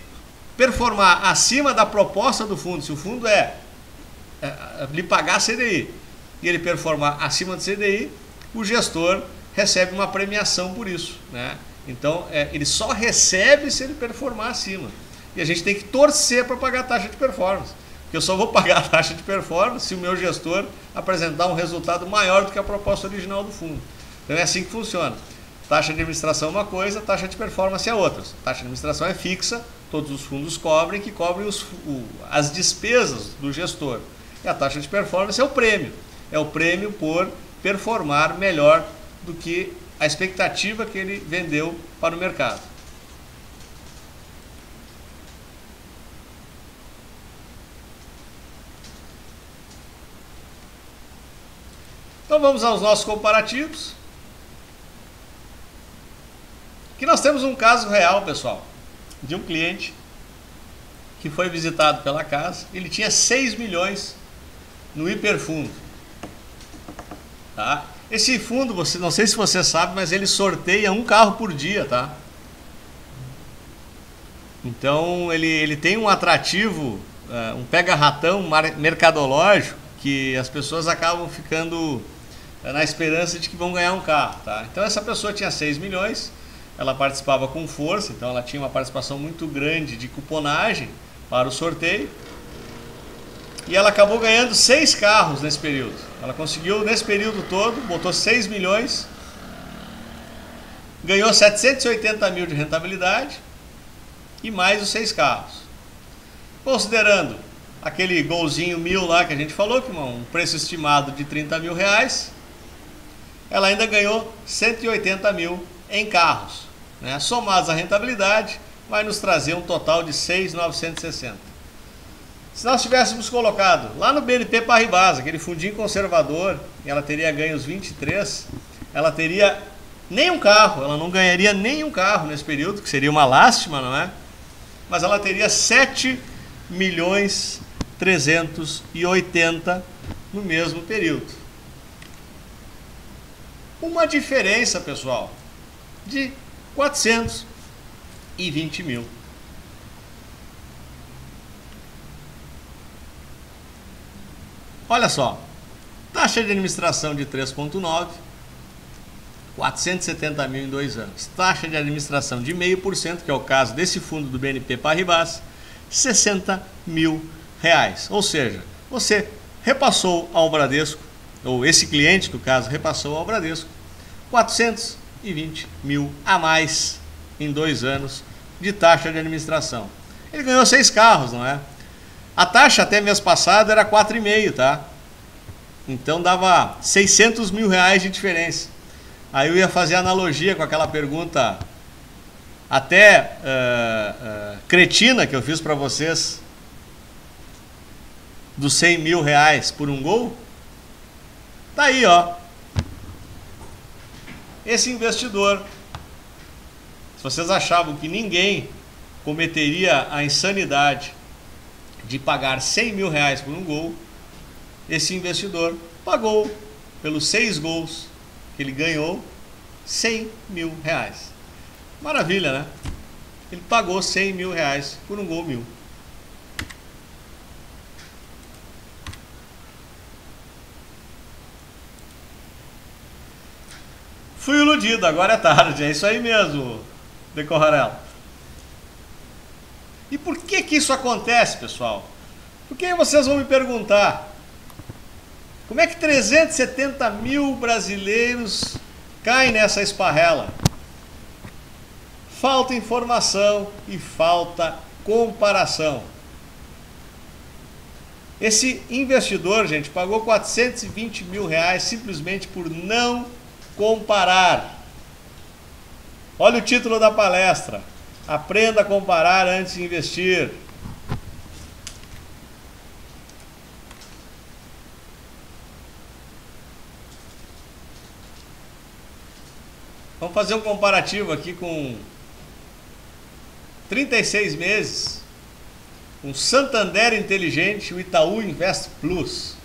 performar acima da proposta do fundo, se o fundo lhe pagar CDI e ele performar acima do CDI, o gestor recebe uma premiação por isso, né? Então, ele só recebe se ele performar acima. E a gente tem que torcer para pagar a taxa de performance. Porque eu só vou pagar a taxa de performance se o meu gestor apresentar um resultado maior do que a proposta original do fundo. Então é assim que funciona. Taxa de administração é uma coisa, taxa de performance é outra. Taxa de administração é fixa, todos os fundos cobrem, que cobrem as despesas do gestor. E a taxa de performance é o prêmio. É o prêmio por performar melhor do que a expectativa que ele vendeu para o mercado. Então vamos aos nossos comparativos. Aqui nós temos um caso real, pessoal, de um cliente que foi visitado pela casa. Ele tinha 6 milhões no hiperfundo. Tá? Esse fundo, não sei se você sabe, mas ele sorteia um carro por dia, tá? Então ele tem um atrativo, um pega-ratão mercadológico, que as pessoas acabam ficando na esperança de que vão ganhar um carro, tá? Então essa pessoa tinha 6 milhões, ela participava com força, então ela tinha uma participação muito grande de cuponagem para o sorteio, e ela acabou ganhando 6 carros nesse período. Ela conseguiu, nesse período todo, botou 6 milhões, ganhou 780 mil de rentabilidade e mais os 6 carros. Considerando aquele golzinho 1000 lá que a gente falou, que um preço estimado de 30 mil reais, ela ainda ganhou 180 mil em carros, né? Somados à rentabilidade, vai nos trazer um total de 6.960. Se nós tivéssemos colocado lá no BNP Paribas, aquele fundinho conservador, e ela teria ganho os 23, ela teria nenhum carro, ela não ganharia nenhum carro nesse período, que seria uma lástima, não é? Mas ela teria 7.380.000 no mesmo período. Uma diferença, pessoal, de 420 mil. Olha só, taxa de administração de 3,9, 470 mil em 2 anos. Taxa de administração de 0,5%, que é o caso desse fundo do BNP Paribas, 60 mil reais. Ou seja, você repassou ao Bradesco, ou esse cliente, que o caso, repassou ao Bradesco, 420 mil a mais em 2 anos de taxa de administração. Ele ganhou 6 carros, não é? A taxa até mês passado era 4,5, tá? Então dava 600 mil reais de diferença. Aí eu ia fazer analogia com aquela pergunta até cretina que eu fiz para vocês, dos 100 mil reais por um gol. Tá aí, ó. esse investidor, se vocês achavam que ninguém cometeria a insanidade de pagar 100 mil reais por um gol, esse investidor pagou pelos 6 gols que ele ganhou 100 mil reais. Maravilha, né? Ele pagou 100 mil reais por um gol 1000. Fui iludido, agora é tarde, é isso aí mesmo, Decorrarello. E por que que isso acontece, pessoal? Porque vocês vão me perguntar, como é que 370 mil brasileiros caem nessa esparrela? Falta informação e falta comparação. Esse investidor, gente, pagou 420 mil reais simplesmente por não comparar. Olha o título da palestra: aprenda a comparar antes de investir. Vamos fazer um comparativo aqui com 36 meses, um Santander Inteligente e o Itaú Invest Plus.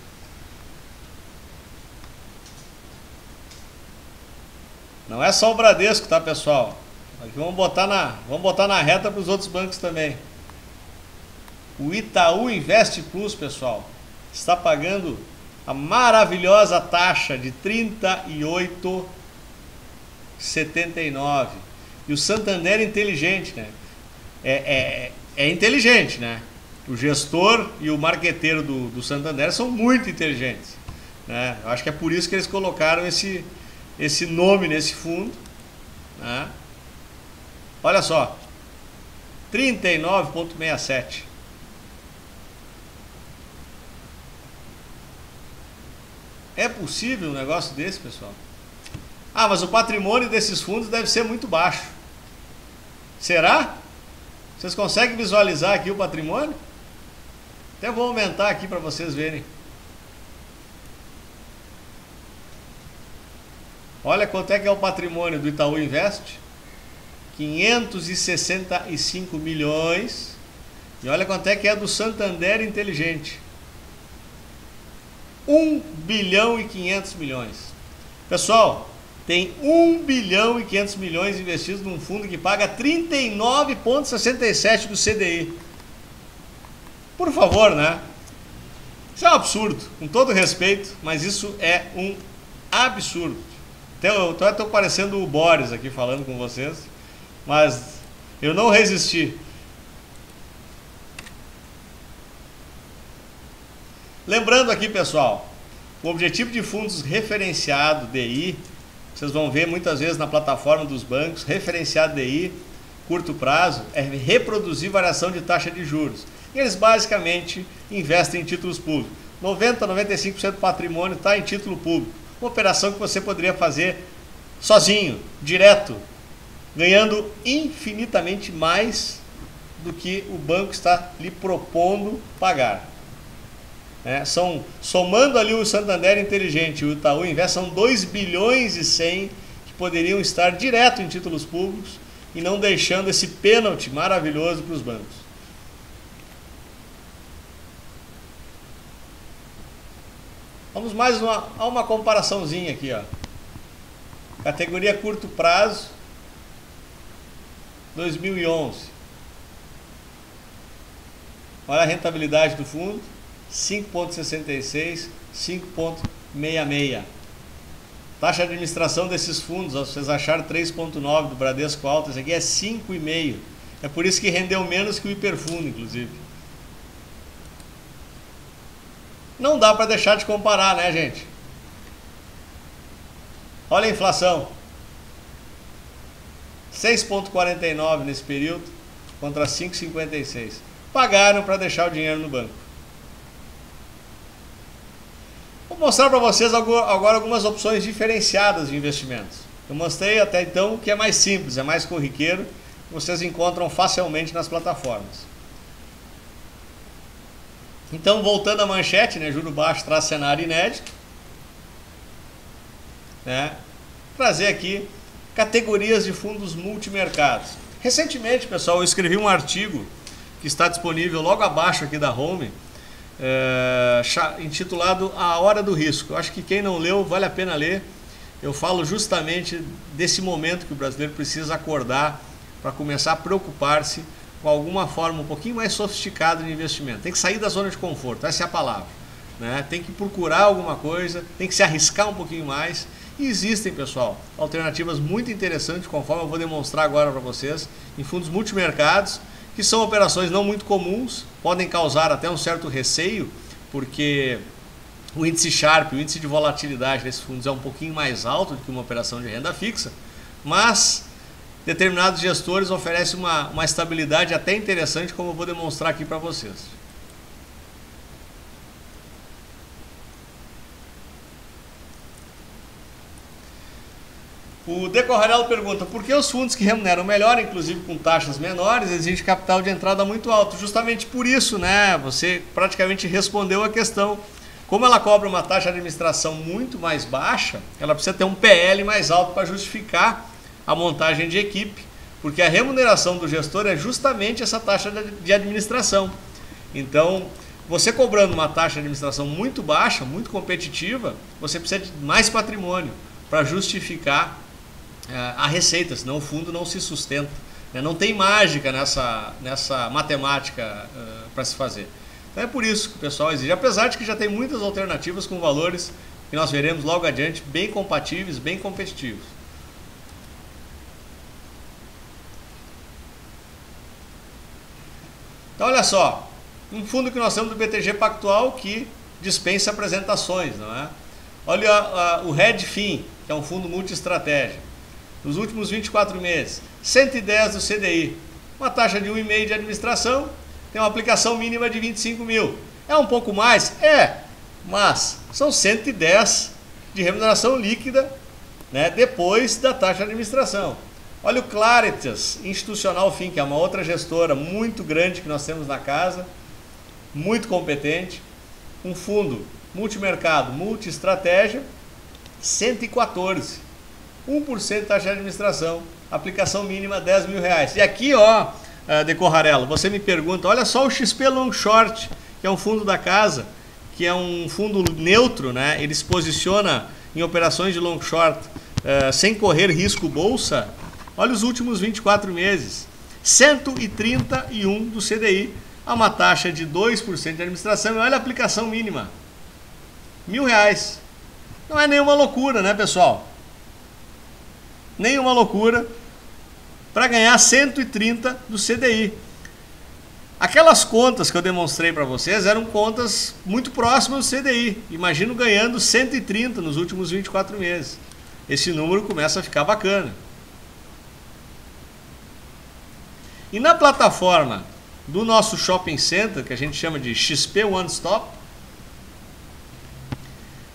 Não é só o Bradesco, tá, pessoal? Aqui vamos botar na reta para os outros bancos também. O Itaú Invest Plus, pessoal, está pagando a maravilhosa taxa de 38,79. E o Santander Inteligente, né? É inteligente, né? O gestor e o marqueteiro do Santander são muito inteligentes, né? Eu acho que é por isso que eles colocaram esse nome nesse fundo, né? Olha só, 39,67. É possível um negócio desse, pessoal? Ah, mas o patrimônio desses fundos deve ser muito baixo. Será? Vocês conseguem visualizar aqui o patrimônio? Até vou aumentar aqui para vocês verem. Olha quanto é que é o patrimônio do Itaú Invest: 565 milhões. E olha quanto é que é do Santander Inteligente: 1 bilhão e 500 milhões. Pessoal, tem 1 bilhão e 500 milhões investidos num fundo que paga 39,67 do CDI. Por favor, né? Isso é um absurdo, com todo respeito, mas isso é um absurdo. Eu estou parecendo o Boris aqui falando com vocês, mas eu não resisti. Lembrando aqui, pessoal, o objetivo de fundos referenciado DI, vocês vão ver muitas vezes na plataforma dos bancos, referenciado DI, curto prazo, é reproduzir variação de taxa de juros. E eles basicamente investem em títulos públicos. 90 a 95% do patrimônio está em título público. Uma operação que você poderia fazer sozinho, direto, ganhando infinitamente mais do que o banco está lhe propondo pagar. Somando ali o Santander Inteligente e o Itaú Invest, são 2 bilhões e 100 que poderiam estar direto em títulos públicos e não deixando esse pênalti maravilhoso para os bancos. Vamos mais a uma comparaçãozinha aqui, ó. Categoria curto prazo, 2011. Olha a rentabilidade do fundo: 5,66, 5,66. Taxa de administração desses fundos, ó, vocês acharam 3,9 do Bradesco Alto, esse aqui é 5,5. É por isso que rendeu menos que o hiperfundo, inclusive. Não dá para deixar de comparar, né, gente? Olha a inflação: 6,49 nesse período contra 5,56. Pagaram para deixar o dinheiro no banco. Vou mostrar para vocês agora algumas opções diferenciadas de investimentos. Eu mostrei até então que é mais simples, é mais corriqueiro, vocês encontram facilmente nas plataformas. Então, voltando à manchete, né, juro baixo traz cenário inédito, né? trazer aqui categorias de fundos multimercados. Recentemente, pessoal, eu escrevi um artigo que está disponível logo abaixo aqui da home, intitulado A Hora do Risco. Eu acho que quem não leu, vale a pena ler. Eu falo justamente desse momento que o brasileiro precisa acordar para começar a preocupar-se com alguma forma um pouquinho mais sofisticada de investimento. Tem que sair da zona de conforto, essa é a palavra, né? Tem que procurar alguma coisa, tem que se arriscar um pouquinho mais. E existem, pessoal, alternativas muito interessantes, conforme eu vou demonstrar agora para vocês, em fundos multimercados, que são operações não muito comuns, podem causar até um certo receio, porque o índice Sharpe, o índice de volatilidade desses fundos é um pouquinho mais alto do que uma operação de renda fixa, mas determinados gestores oferecem uma estabilidade até interessante, como eu vou demonstrar aqui para vocês. O Decorrarello pergunta, por que os fundos que remuneram melhor, inclusive com taxas menores, exigem capital de entrada muito alto? Justamente por isso, né? Você praticamente respondeu a questão. Como ela cobra uma taxa de administração muito mais baixa, ela precisa ter um PL mais alto para justificar a montagem de equipe, porque a remuneração do gestor é justamente essa taxa de administração. Então, você cobrando uma taxa de administração muito baixa, muito competitiva, você precisa de mais patrimônio para justificar a receita, senão o fundo não se sustenta. Não tem mágica nessa matemática para se fazer. Então é por isso que o pessoal exige, apesar de que já tem muitas alternativas com valores que nós veremos logo adiante, bem compatíveis, bem competitivos. Então olha só, um fundo que nós temos do BTG Pactual que dispensa apresentações, não é? Olha o Redfin, que é um fundo multi-estratégia. Nos últimos 24 meses, 110 do CDI, uma taxa de 1,5 de administração, tem uma aplicação mínima de 25 mil. É um pouco mais? É, mas são 110 de remuneração líquida, né, depois da taxa de administração. Olha o Claritas Institucional FIM, que é uma outra gestora muito grande que nós temos na casa, muito competente, um fundo multimercado, multi-estratégia, 114. 1% de taxa de administração, aplicação mínima R$10 mil. E aqui, ó, Decorrarello, você me pergunta, olha só o XP Long Short, que é um fundo da casa, que é um fundo neutro, né? Ele se posiciona em operações de long short sem correr risco bolsa. Olha os últimos 24 meses, 131 do CDI, a uma taxa de 2% de administração, e olha a aplicação mínima, R$1.000. Não é nenhuma loucura, né, pessoal? Nenhuma loucura para ganhar 130 do CDI. Aquelas contas que eu demonstrei para vocês eram contas muito próximas do CDI. Imagino ganhando 130 nos últimos 24 meses. Esse número começa a ficar bacana. E na plataforma do nosso shopping center, que a gente chama de XP One Stop,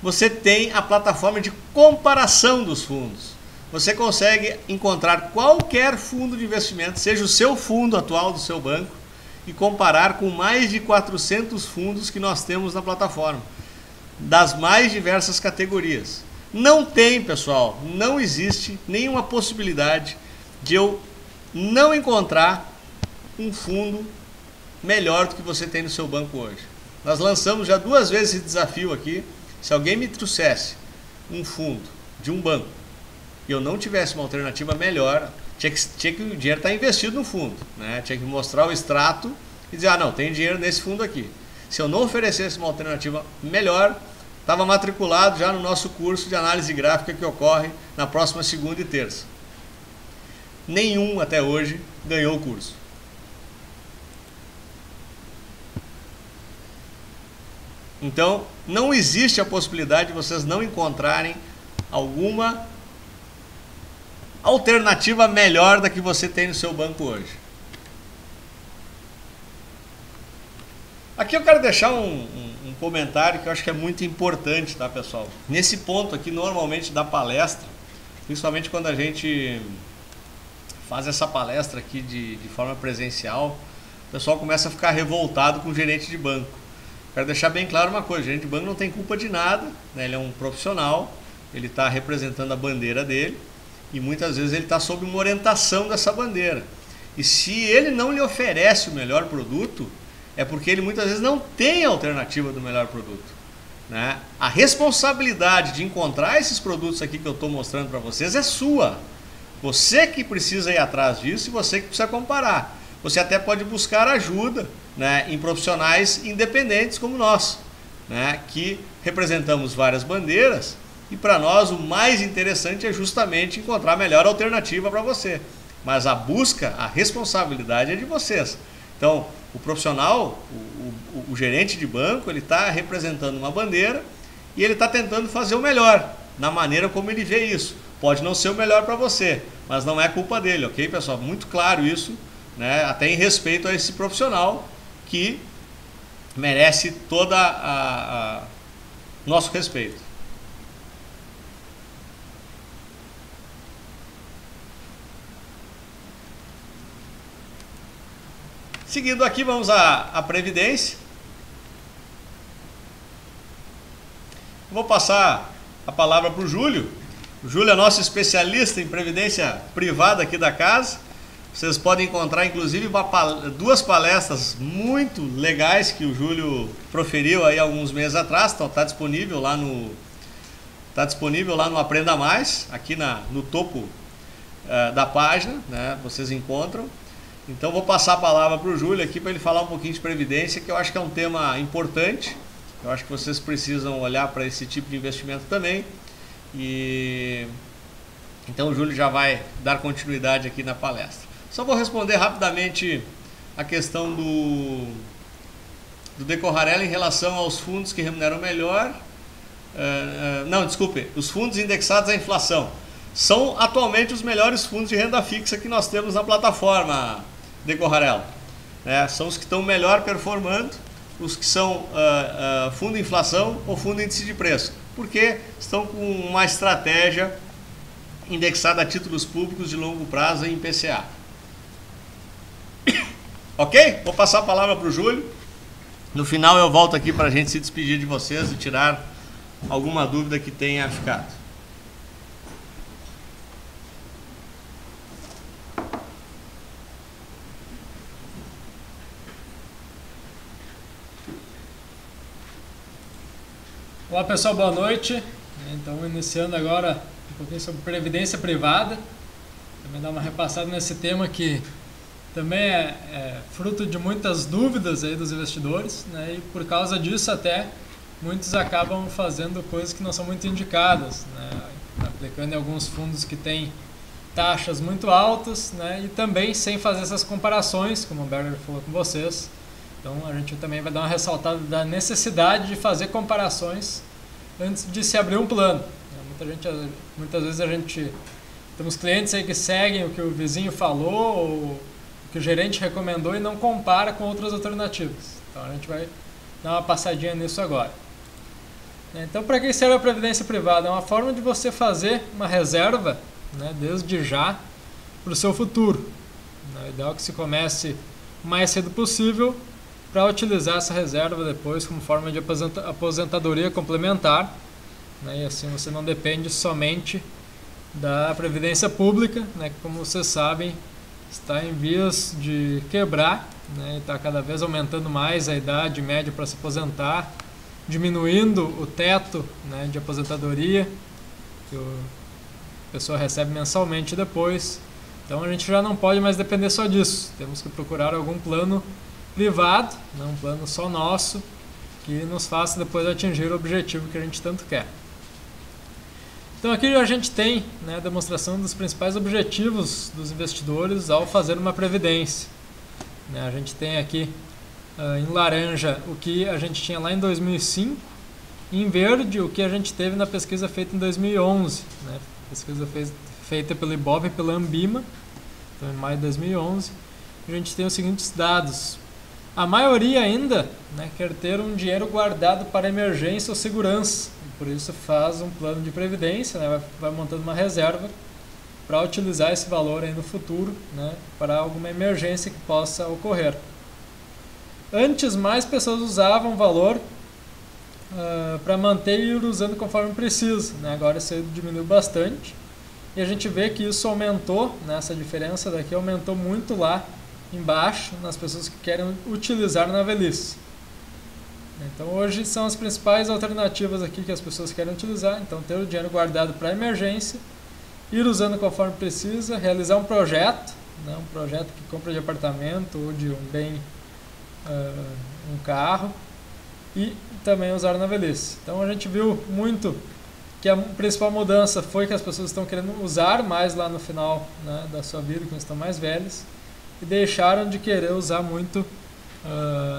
você tem a plataforma de comparação dos fundos. Você consegue encontrar qualquer fundo de investimento, seja o seu fundo atual do seu banco, e comparar com mais de 400 fundos que nós temos na plataforma, das mais diversas categorias. Não tem, pessoal, não existe nenhuma possibilidade de eu não encontrar um fundo melhor do que você tem no seu banco hoje. Nós lançamos já 2 vezes esse desafio aqui. Se alguém me trouxesse um fundo de um banco e eu não tivesse uma alternativa melhor, tinha que o dinheiro estar investido no fundo, né? Tinha que mostrar o extrato e dizer, não, tem dinheiro nesse fundo aqui. Se eu não oferecesse uma alternativa melhor, estava matriculado já no nosso curso de análise gráfica que ocorre na próxima segunda e terça. Nenhum até hoje ganhou o curso. Então, não existe a possibilidade de vocês não encontrarem alguma alternativa melhor da que você tem no seu banco hoje. Aqui eu quero deixar um comentário que eu acho que é muito importante, tá, pessoal? Nesse ponto aqui, normalmente da palestra, principalmente quando a gente faz essa palestra aqui de forma presencial, o pessoal começa a ficar revoltado com o gerente de banco. Quero deixar bem claro uma coisa, o gerente de banco não tem culpa de nada, né? Ele é um profissional, ele está representando a bandeira dele e muitas vezes ele está sob uma orientação dessa bandeira. E se ele não lhe oferece o melhor produto, é porque ele muitas vezes não tem a alternativa do melhor produto, né? A responsabilidade de encontrar esses produtos aqui que eu estou mostrando para vocês é sua. Você que precisa ir atrás disso e você que precisa comparar. Você até pode buscar ajuda, né, em profissionais independentes como nós, né, que representamos várias bandeiras e para nós o mais interessante é justamente encontrar a melhor alternativa para você. Mas a busca, a responsabilidade é de vocês. Então, o profissional, o gerente de banco, ele está representando uma bandeira e ele está tentando fazer o melhor, na maneira como ele vê isso. Pode não ser o melhor para você, mas não é culpa dele, ok, pessoal? Muito claro isso, né? Até em respeito a esse profissional que merece todo nosso respeito. Seguindo aqui, vamos à Previdência. Vou passar a palavra para o Júlio. O Júlio é nosso especialista em Previdência Privada aqui da casa. Vocês podem encontrar, inclusive, duas palestras muito legais que o Júlio proferiu aí alguns meses atrás. Então, está disponível lá no Aprenda Mais, aqui no topo da página, né? Vocês encontram. Então vou passar a palavra para o Júlio aqui para ele falar um pouquinho de Previdência, que eu acho que é um tema importante. Eu acho que vocês precisam olhar para esse tipo de investimento também. E então o Júlio já vai dar continuidade aqui na palestra. Só vou responder rapidamente a questão do Decorrarella em relação aos fundos que remuneram melhor. Não, desculpe, os fundos indexados à inflação. São atualmente os melhores fundos de renda fixa que nós temos na plataforma Decorrarella. São os que estão melhor performando, os que são fundo inflação ou fundo índice de preço, porque estão com uma estratégia indexada a títulos públicos de longo prazo em IPCA. Ok? Vou passar a palavra para o Júlio. No final eu volto aqui para a gente se despedir de vocês e tirar alguma dúvida que tenha ficado. Olá pessoal, boa noite. Então, iniciando agora um pouquinho sobre Previdência Privada. Também dar uma repassada nesse tema que também é fruto de muitas dúvidas aí dos investidores, né? E por causa disso até muitos acabam fazendo coisas que não são muito indicadas, né? Aplicando em alguns fundos que têm taxas muito altas, né? E também sem fazer essas comparações, como o Berger falou com vocês. Então a gente também vai dar uma ressaltada da necessidade de fazer comparações antes de se abrir um plano. Muitas vezes a gente temos clientes aí que seguem o que o vizinho falou ou o que o gerente recomendou e não compara com outras alternativas. Então a gente vai dar uma passadinha nisso agora. Então, para que serve a Previdência Privada? É uma forma de você fazer uma reserva, né, desde já para o seu futuro. O ideal é que se comece o mais cedo possível para utilizar essa reserva depois como forma de aposentadoria complementar, né, e assim você não depende somente da Previdência Pública, né, que como vocês sabem está em vias de quebrar, né, e está cada vez aumentando mais a idade média para se aposentar, diminuindo o teto, né, de aposentadoria que a pessoa recebe mensalmente depois. Então a gente já não pode mais depender só disso, temos que procurar algum plano privado, né, um plano só nosso, que nos faça depois atingir o objetivo que a gente tanto quer. Então aqui a gente tem, né, a demonstração dos principais objetivos dos investidores ao fazer uma previdência. A gente tem aqui em laranja o que a gente tinha lá em 2005, em verde o que a gente teve na pesquisa feita em 2011, né, pesquisa feita pelo IBOV e pela Ambima, então em maio de 2011. A gente tem os seguintes dados. A maioria ainda, né, quer ter um dinheiro guardado para emergência ou segurança, e por isso faz um plano de previdência, né, vai montando uma reserva para utilizar esse valor aí no futuro, né, para alguma emergência que possa ocorrer. Antes, mais pessoas usavam o valor para manter e ir usando conforme precisa, né? Agora isso aí diminuiu bastante. E a gente vê que isso aumentou, né? Essa diferença daqui aumentou muito lá embaixo, nas pessoas que querem utilizar na velhice. Então hoje são as principais alternativas aqui que as pessoas querem utilizar. Então ter o dinheiro guardado para emergência, ir usando conforme precisa, realizar um projeto, né? Um projeto que compra de apartamento ou de um bem, um carro, e também usar na velhice. Então a gente viu muito que a principal mudança foi que as pessoas estão querendo usar mais lá no final, né, da sua vida, quando estão mais velhas, e deixaram de querer usar muito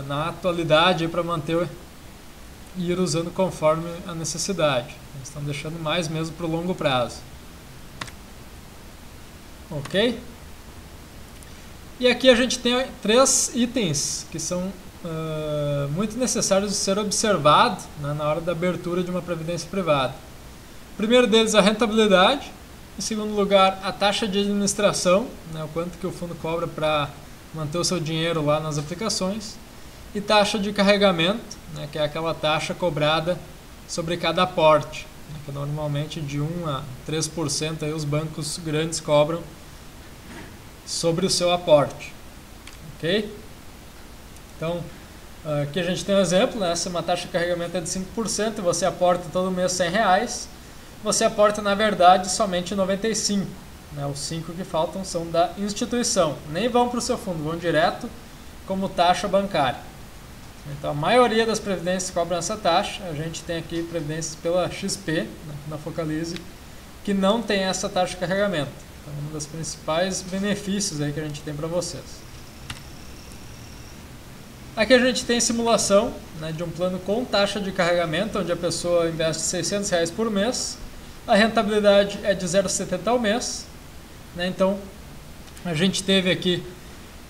na atualidade para manter e ir usando conforme a necessidade. Eles estão deixando mais mesmo para o longo prazo. Ok? E aqui a gente tem 3 itens que são muito necessários de ser observado, né, na hora da abertura de uma previdência privada. O primeiro deles, a rentabilidade. Em segundo lugar, a taxa de administração, né, o quanto que o fundo cobra para manter o seu dinheiro lá nas aplicações. E taxa de carregamento, né, que é aquela taxa cobrada sobre cada aporte, né, que normalmente de 1 a 3% aí os bancos grandes cobram sobre o seu aporte. Ok? Então, aqui a gente tem um exemplo, né? Se uma taxa de carregamento é de 5% e você aporta todo mês R$100, você aporta, na verdade, somente 95. Né? Os 5 que faltam são da instituição. Nem vão para o seu fundo, vão direto como taxa bancária. Então, a maioria das previdências cobram essa taxa. A gente tem aqui previdências pela XP, né, na Focalise, que não tem essa taxa de carregamento. Então, um dos principais benefícios aí que a gente tem para vocês. Aqui a gente tem simulação, né, de um plano com taxa de carregamento, onde a pessoa investe R$600 por mês. A rentabilidade é de 0,70 ao mês. Né, então, a gente teve aqui,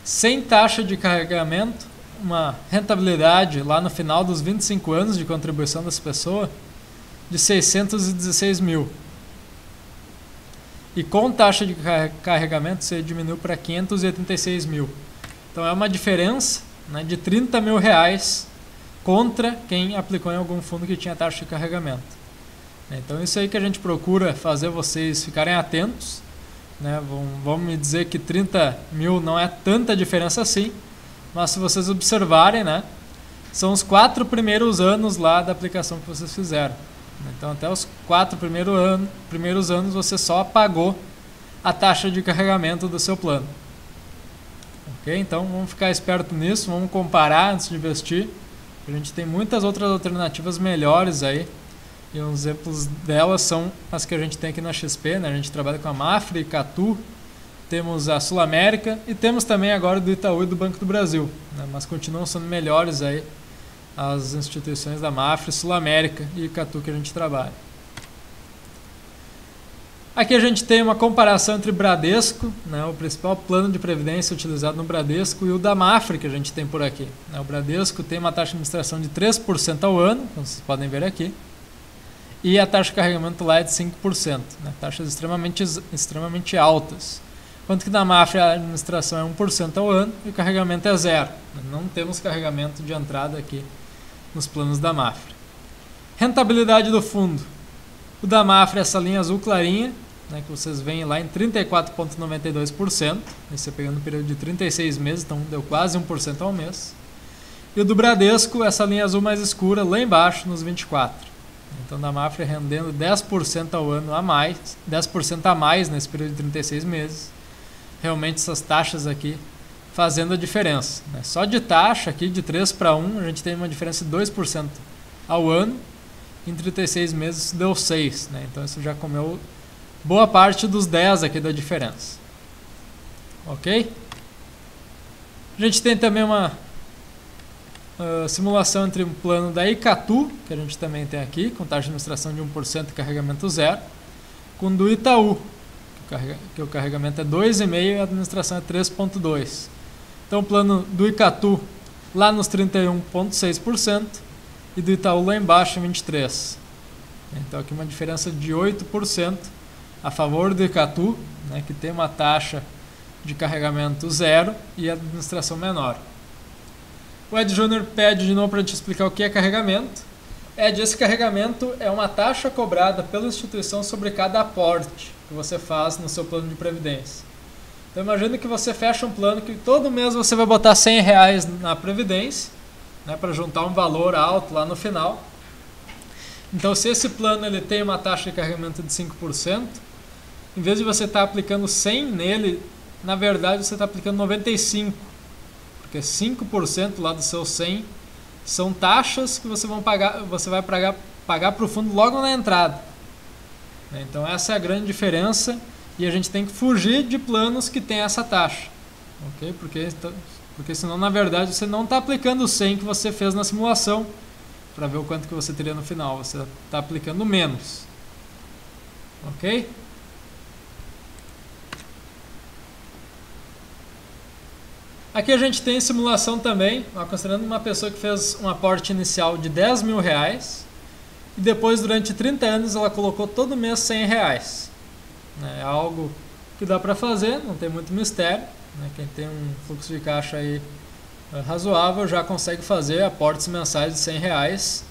sem taxa de carregamento, uma rentabilidade lá no final dos 25 anos de contribuição dessa pessoa de 616 mil. E com taxa de carregamento você diminuiu para 586 mil. Então é uma diferença, né, de 30 mil reais contra quem aplicou em algum fundo que tinha taxa de carregamento. Então isso aí que a gente procura fazer vocês ficarem atentos, né? Vão me dizer que 30 mil não é tanta diferença assim, mas se vocês observarem, né, são os 4 primeiros anos lá da aplicação que vocês fizeram. Então até os 4 primeiros anos você só pagou a taxa de carregamento do seu plano. Ok? Então vamos ficar esperto nisso, vamos comparar antes de investir. A gente tem muitas outras alternativas melhores aí. E uns exemplos delas são as que a gente tem aqui na XP, né? A gente trabalha com a Mafre, Catu, temos a Sul América e temos também agora do Itaú e do Banco do Brasil, né? Mas continuam sendo melhores aí as instituições da Mafre, Sul América e Catu que a gente trabalha. Aqui a gente tem uma comparação entre Bradesco, né, o principal plano de previdência utilizado no Bradesco, e o da Mafre que a gente tem por aqui. O Bradesco tem uma taxa de administração de 3% ao ano, como vocês podem ver aqui, e a taxa de carregamento lá é de 5%, né, taxas extremamente altas. Enquanto que na Mafre a administração é 1% ao ano e o carregamento é 0. Não temos carregamento de entrada aqui nos planos da Mafre. Rentabilidade do fundo. O da Mafre é essa linha azul clarinha, né, que vocês veem lá em 34,92%. Você pegando um período de 36 meses, então deu quase 1% ao mês. E o do Bradesco, essa linha azul mais escura, lá embaixo, nos 24%. Então, da Mafre rendendo 10% ao ano a mais, 10% a mais nesse período de 36 meses. Realmente essas taxas aqui fazendo a diferença, né? Só de taxa aqui de 3 para 1 a gente tem uma diferença de 2% ao ano, em 36 meses deu 6, né? Então isso já comeu boa parte dos 10 aqui da diferença. Ok? A gente tem também uma simulação entre um plano da Icatu, que a gente também tem aqui, com taxa de administração de 1% e carregamento 0, com o do Itaú, que o carregamento é 2,5% e a administração é 3,2%. Então o plano do Icatu lá nos 31,6% e do Itaú lá embaixo 23%. Então aqui uma diferença de 8% a favor do Icatu, né, que tem uma taxa de carregamento 0 e a administração menor. O Ed Júnior pede de novo para a gente explicar o que é carregamento. esse carregamento é uma taxa cobrada pela instituição sobre cada aporte que você faz no seu plano de previdência. Então imagine que você fecha um plano que todo mês você vai botar R$100 na previdência, né, para juntar um valor alto lá no final. Então se esse plano ele tem uma taxa de carregamento de 5%, em vez de você estar aplicando 100 nele, na verdade você está aplicando 95, porque 5% lá do seu 100 são taxas que você vai pagar para o fundo logo na entrada. Então essa é a grande diferença e a gente tem que fugir de planos que tem essa taxa, ok? Porque senão na verdade você não está aplicando o 100 que você fez na simulação para ver o quanto que você teria no final, você está aplicando menos, ok? Aqui a gente tem simulação também, considerando uma pessoa que fez um aporte inicial de R$10.000 e depois durante 30 anos ela colocou todo mês R$100. É algo que dá para fazer, não tem muito mistério, né? Quem tem um fluxo de caixa aí razoável já consegue fazer aportes mensais de R$100,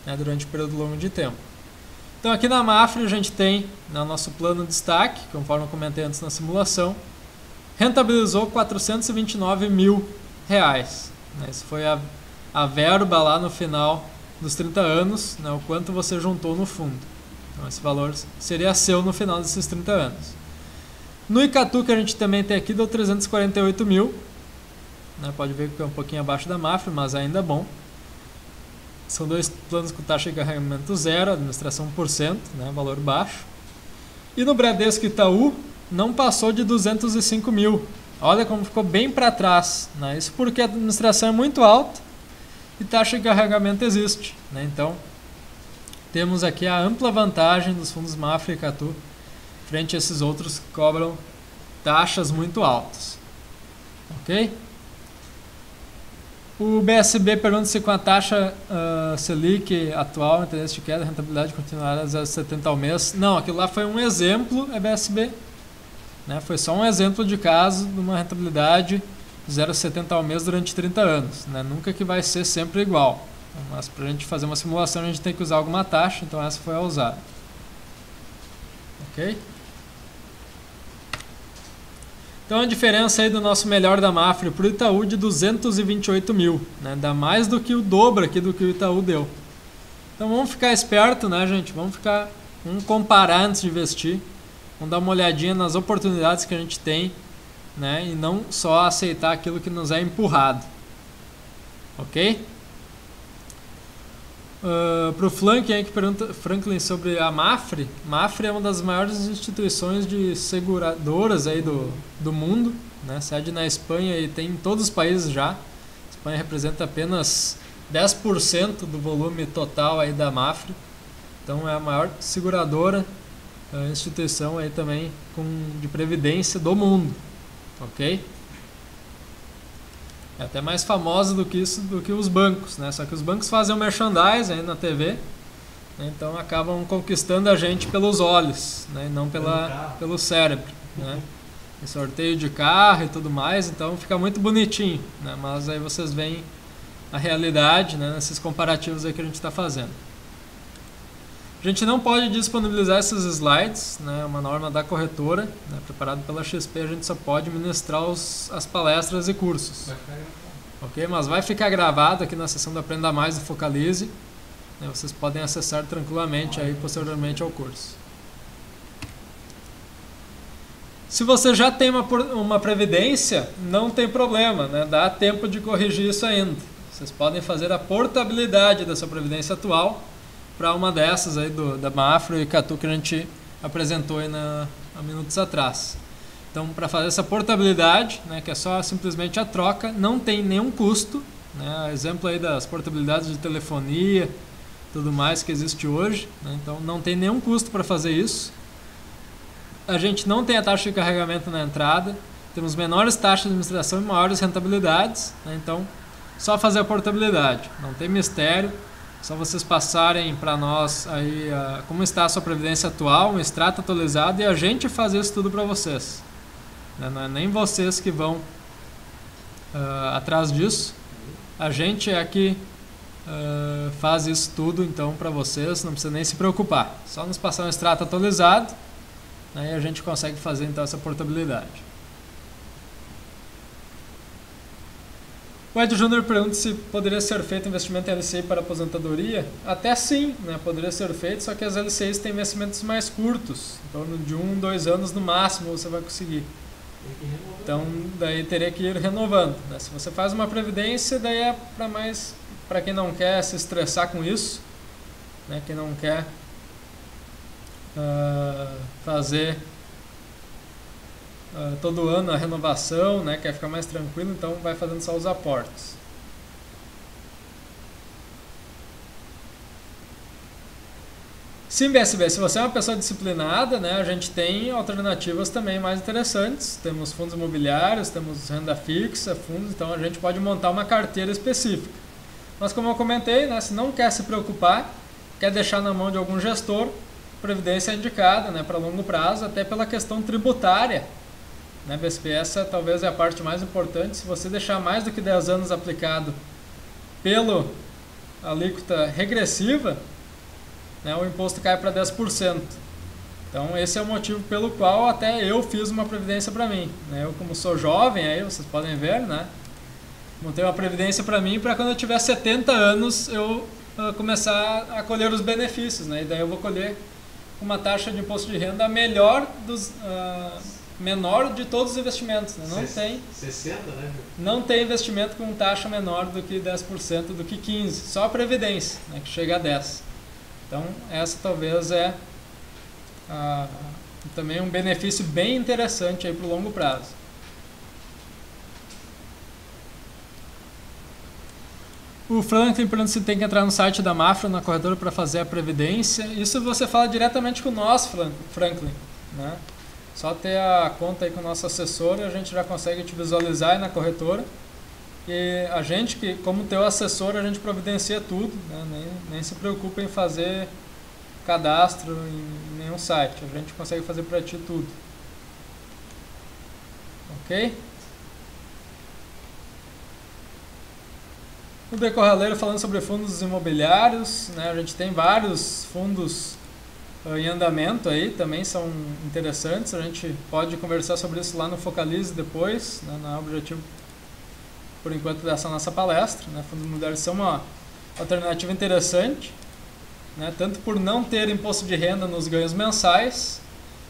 né, durante um período longo de tempo. Então aqui na Mafre a gente tem, no nosso plano de destaque, conforme eu comentei antes na simulação, rentabilizou R$429 mil. Essa foi a verba lá no final dos 30 anos, né, o quanto você juntou no fundo. Então esse valor seria seu no final desses 30 anos. No Icatu, que a gente também tem aqui, deu 348 mil. Né, pode ver que é um pouquinho abaixo da Mafre, mas ainda é bom. São dois planos com taxa de carregamento zero, administração 1%, né, valor baixo. E no Bradesco Itaú, não passou de 205 mil. Olha como ficou bem para trás, né? Isso porque a administração é muito alta e taxa de carregamento existe, né? Então, temos aqui a ampla vantagem dos fundos Mafre e Icatu frente a esses outros que cobram taxas muito altas. Ok? O BSB pergunta se com a taxa Selic atual, interesse de queda, rentabilidade continuará a 0,70 ao mês. Não, aquilo lá foi um exemplo, é BSB. Né? Foi só um exemplo de caso de uma rentabilidade de 0,70 ao mês durante 30 anos. Né? Nunca que vai ser sempre igual. Mas para a gente fazer uma simulação a gente tem que usar alguma taxa, então essa foi a usada. Ok? Então a diferença aí do nosso melhor da Mafre para o Itaú de 228 mil. Né? Dá mais do que o dobro aqui do que o Itaú deu. Então vamos ficar esperto, né, gente? Vamos comparar antes de investir. Vamos dar uma olhadinha nas oportunidades que a gente tem, né? E não só aceitar aquilo que nos é empurrado. Ok? Para o Franklin, que pergunta Franklin sobre a Mafre. Mafre é uma das maiores instituições de seguradoras aí do mundo, né? Sede na Espanha e tem em todos os países já. A Espanha representa apenas 10% do volume total aí da Mafre. Então é a maior seguradora, instituição aí também de previdência do mundo. Ok? É até mais famosa do que isso, do que os bancos, né? Só que os bancos fazem o merchandising aí na TV, né? Então acabam conquistando a gente pelos olhos, né? E não pelo cérebro, né? E sorteio de carro e tudo mais, então fica muito bonitinho, né? Mas aí vocês veem a realidade, né? Nesses comparativos aí que a gente está fazendo. A gente não pode disponibilizar esses slides, né? É uma norma da corretora, né? Preparado pela XP, a gente só pode ministrar as palestras e cursos. Ok? Mas vai ficar gravado aqui na seção do Aprenda Mais do Focalize, né? Vocês podem acessar tranquilamente aí posteriormente ao curso. Se você já tem uma previdência, não tem problema, né? Dá tempo de corrigir isso ainda. Vocês podem fazer a portabilidade da sua previdência atual para uma dessas aí da Mafre e Icatu que a gente apresentou aí há minutos atrás. Então, para fazer essa portabilidade, né, que é só simplesmente a troca, não tem nenhum custo, né? Exemplo aí das portabilidades de telefonia, tudo mais que existe hoje, né? Então não tem nenhum custo para fazer isso. A gente não tem a taxa de carregamento na entrada, temos menores taxas de administração e maiores rentabilidades, né? Então só fazer a portabilidade, não tem mistério. Só vocês passarem para nós aí como está a sua previdência atual, um extrato atualizado, e a gente fazer isso tudo para vocês. Não é nem vocês que vão atrás disso. A gente é que faz isso tudo então para vocês, não precisa nem se preocupar. Só nos passar um extrato atualizado, né, e a gente consegue fazer então essa portabilidade. O Ed Júnior pergunta se poderia ser feito investimento em LCI para aposentadoria. Até sim, né, poderia ser feito, só que as LCIs têm investimentos mais curtos, em torno de 1, 2 anos no máximo você vai conseguir. Então daí teria que ir renovando, né? Se você faz uma previdência, daí é para quem não quer se estressar com isso, né, quem não quer fazer todo ano a renovação, né, quer ficar mais tranquilo, então vai fazendo só os aportes. Sim, BSB, se você é uma pessoa disciplinada, né, a gente tem alternativas também mais interessantes. Temos fundos imobiliários, temos renda fixa, fundos, então a gente pode montar uma carteira específica. Mas como eu comentei, né, se não quer se preocupar, quer deixar na mão de algum gestor, previdência é indicada, né, para longo prazo, até pela questão tributária. Né, BSB, essa talvez é a parte mais importante. Se você deixar mais do que 10 anos aplicado pela alíquota regressiva, né, o imposto cai para 10%. Então esse é o motivo pelo qual até eu fiz uma previdência para mim. Né, eu, como sou jovem, aí vocês podem ver, né, montei uma previdência para mim para quando eu tiver 70 anos eu começar a colher os benefícios. Né, e daí eu vou colher uma taxa de imposto de renda menor de todos os investimentos. Né? Não tem 60, né? Não tem investimento com taxa menor do que 10%, do que 15%. Só a previdência, né, que chega a 10%. Então, essa talvez é também um benefício bem interessante para o longo prazo. O Franklin pergunta se tem que entrar no site da Mafra, na corretora, para fazer a previdência. Isso você fala diretamente com nós, Franklin. Né? Só ter a conta aí com o nosso assessor e a gente já consegue te visualizar aí na corretora. E a gente, como teu assessor, a gente providencia tudo, né? Nem se preocupa em fazer cadastro em nenhum site. A gente consegue fazer para ti tudo. Ok? O Decorraleiro falando sobre fundos imobiliários, né? A gente tem vários fundos em andamento aí, também são interessantes. A gente pode conversar sobre isso lá no Focalize depois, né? No objetivo, por enquanto, dessa nossa palestra. Né? Fundos imobiliários são uma alternativa interessante, né? Tanto por não ter imposto de renda nos ganhos mensais,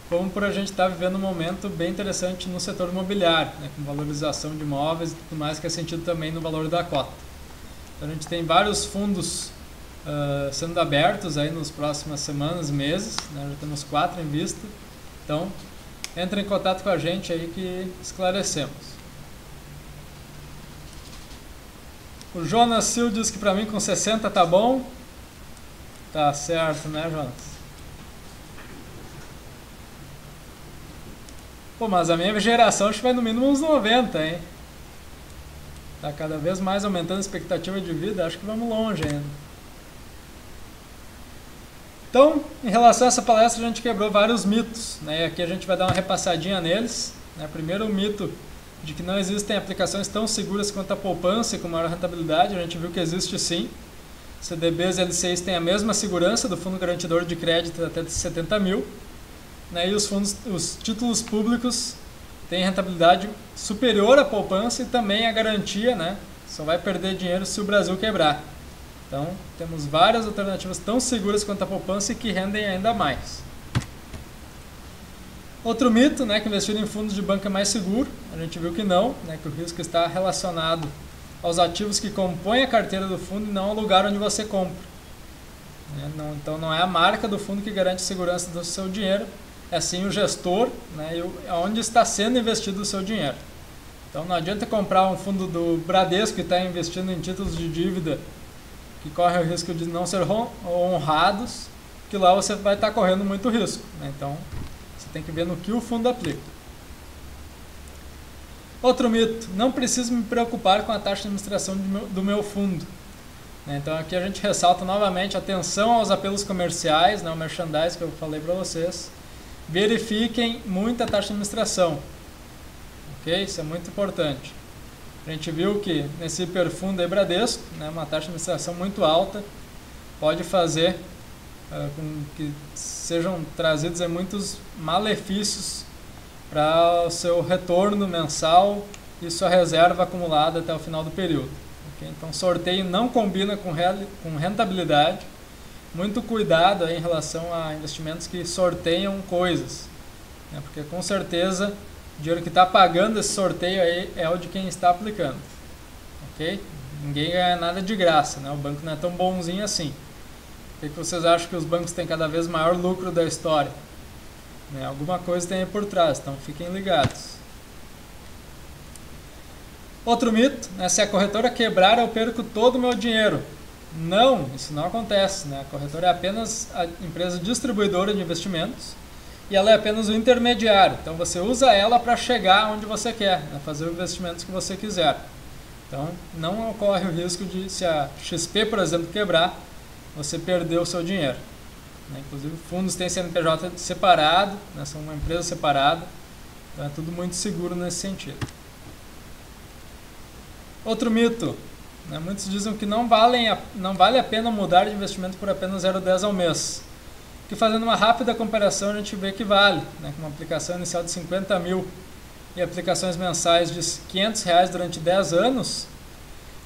como por a gente estar vivendo um momento bem interessante no setor imobiliário, né? Com valorização de imóveis e tudo mais, que é sentido também no valor da cota. Então, a gente tem vários fundos sendo abertos aí nas próximas semanas, meses, né? Já temos 4 em vista. Então, entre em contato com a gente aí que esclarecemos. O Jonas Sil diz que para mim com 60 tá bom. Tá certo, né, Jonas? Pô, mas a minha geração acho que vai no mínimo uns 90, hein? Tá cada vez mais aumentando a expectativa de vida, acho que vamos longe ainda. Então, em relação a essa palestra, a gente quebrou vários mitos, né? E aqui a gente vai dar uma repassadinha neles. Né? Primeiro, o mito de que não existem aplicações tão seguras quanto a poupança e com maior rentabilidade. A gente viu que existe sim. CDBs e LCIs têm a mesma segurança do Fundo Garantidor de Crédito até de 70 mil. Né? E os títulos públicos têm rentabilidade superior à poupança e também a garantia, né? Só vai perder dinheiro se o Brasil quebrar. Então, temos várias alternativas tão seguras quanto a poupança e que rendem ainda mais. Outro mito, né, que investir em fundos de banco é mais seguro. A gente viu que não, né, que o risco está relacionado aos ativos que compõem a carteira do fundo e não ao lugar onde você compra. Então, não é a marca do fundo que garante a segurança do seu dinheiro, é sim o gestor, né, e onde está sendo investido o seu dinheiro. Então, não adianta comprar um fundo do Bradesco que está investindo em títulos de dívida que correm o risco de não ser honrados, que lá você vai estar correndo muito risco. Né? Então, você tem que ver no que o fundo aplica. Outro mito, não preciso me preocupar com a taxa de administração do meu fundo. Né? Então, aqui a gente ressalta novamente atenção aos apelos comerciais, né? O merchandise que eu falei para vocês. Verifiquem muito a taxa de administração. Ok? Isso é muito importante. A gente viu que nesse hiperfundo aí Bradesco, né, uma taxa de administração muito alta pode fazer com que sejam trazidos aí muitos malefícios para o seu retorno mensal e sua reserva acumulada até o final do período. Okay? Então, sorteio não combina com rentabilidade. Muito cuidado aí em relação a investimentos que sorteiam coisas, né? Porque com certeza o dinheiro que está pagando esse sorteio aí é o de quem está aplicando. Ok? Ninguém ganha nada de graça, né? O banco não é tão bonzinho assim. Por que vocês acham que os bancos têm cada vez maior lucro da história? Né? Alguma coisa tem aí por trás, então fiquem ligados. Outro mito, né? Se a corretora quebrar, eu perco todo o meu dinheiro. Não, isso não acontece, né? A corretora é apenas a empresa distribuidora de investimentos e ela é apenas o intermediário. Então você usa ela para chegar onde você quer, né? Fazer os investimentos que você quiser. Então não ocorre o risco de, se a XP, por exemplo, quebrar, você perder o seu dinheiro. Né? Inclusive fundos têm CNPJ separado, né? São uma empresa separada, então é tudo muito seguro nesse sentido. Outro mito. Muitos dizem que não vale a pena mudar de investimento por apenas 0,10 ao mês. Que fazendo uma rápida comparação a gente vê que vale, né? Com uma aplicação inicial de 50 mil e aplicações mensais de R$500 durante 10 anos,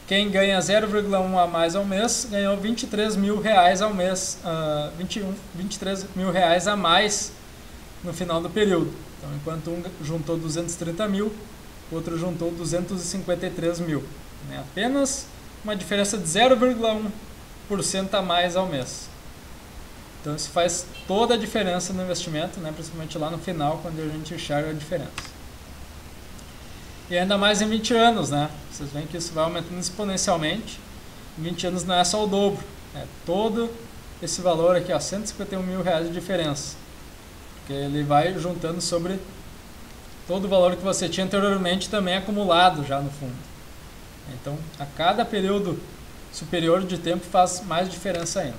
quem ganha 0,1 a mais ao mês ganhou R$23 mil ao mês, R$23 mil a mais no final do período. Então, enquanto um juntou 230 mil, o outro juntou 253 mil. Apenas uma diferença de 0,1% a mais ao mês. Então isso faz toda a diferença no investimento, né? Principalmente lá no final, quando a gente enxerga a diferença. E ainda mais em 20 anos, né? Vocês veem que isso vai aumentando exponencialmente. Em 20 anos não é só o dobro, é todo esse valor aqui, ó, R$151 mil de diferença. Porque ele vai juntando sobre todo o valor que você tinha anteriormente também acumulado já no fundo. Então, a cada período superior de tempo faz mais diferença ainda.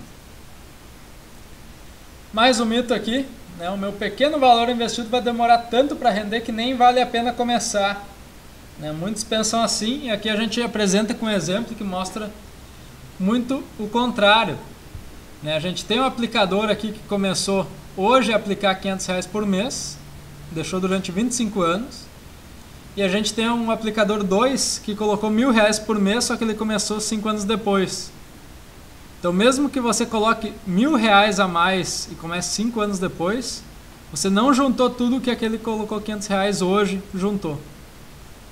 Mais um mito aqui, né? O meu pequeno valor investido vai demorar tanto para render que nem vale a pena começar. Né? Muitos pensam assim, e aqui a gente apresenta com um exemplo que mostra muito o contrário. Né? A gente tem um aplicador aqui que começou hoje a aplicar R$500 por mês, deixou durante 25 anos. E a gente tem um aplicador 2 que colocou R$1.000 por mês, só que ele começou 5 anos depois. Então, mesmo que você coloque R$1.000 a mais e comece 5 anos depois, você não juntou tudo que aquele que colocou R$500 hoje juntou.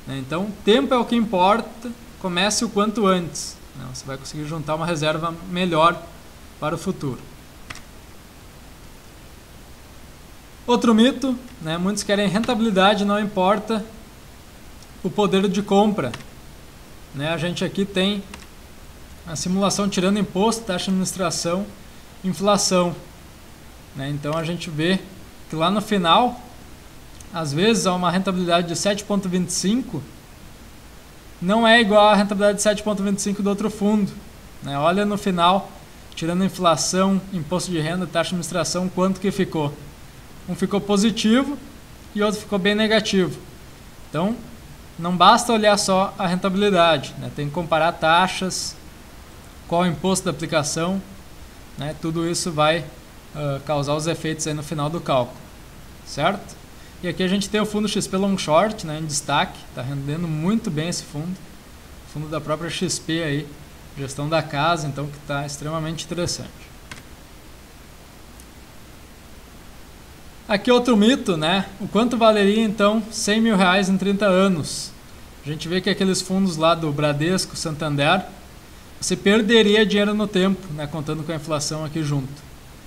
Então, tempo é o que importa, comece o quanto antes. Você vai conseguir juntar uma reserva melhor para o futuro. Outro mito, né? Muitos querem rentabilidade, não importa o poder de compra. Né? A gente aqui tem a simulação tirando imposto, taxa de administração, inflação. Né? Então a gente vê que lá no final, às vezes, há uma rentabilidade de 7,25, não é igual à rentabilidade de 7,25 do outro fundo. Né? Olha no final, tirando inflação, imposto de renda, taxa de administração, quanto que ficou. Um ficou positivo e outro ficou bem negativo. Então, não basta olhar só a rentabilidade, né? Tem que comparar taxas, qual é o imposto da aplicação, né? Tudo isso vai causar os efeitos aí no final do cálculo, certo? E aqui a gente tem o fundo XP Long Short, né, em destaque, está rendendo muito bem esse fundo da própria XP aí, gestão da casa, então que está extremamente interessante. Aqui outro mito, né? O quanto valeria então R$100 mil em 30 anos? A gente vê que aqueles fundos lá do Bradesco, Santander, você perderia dinheiro no tempo, né? Contando com a inflação aqui junto.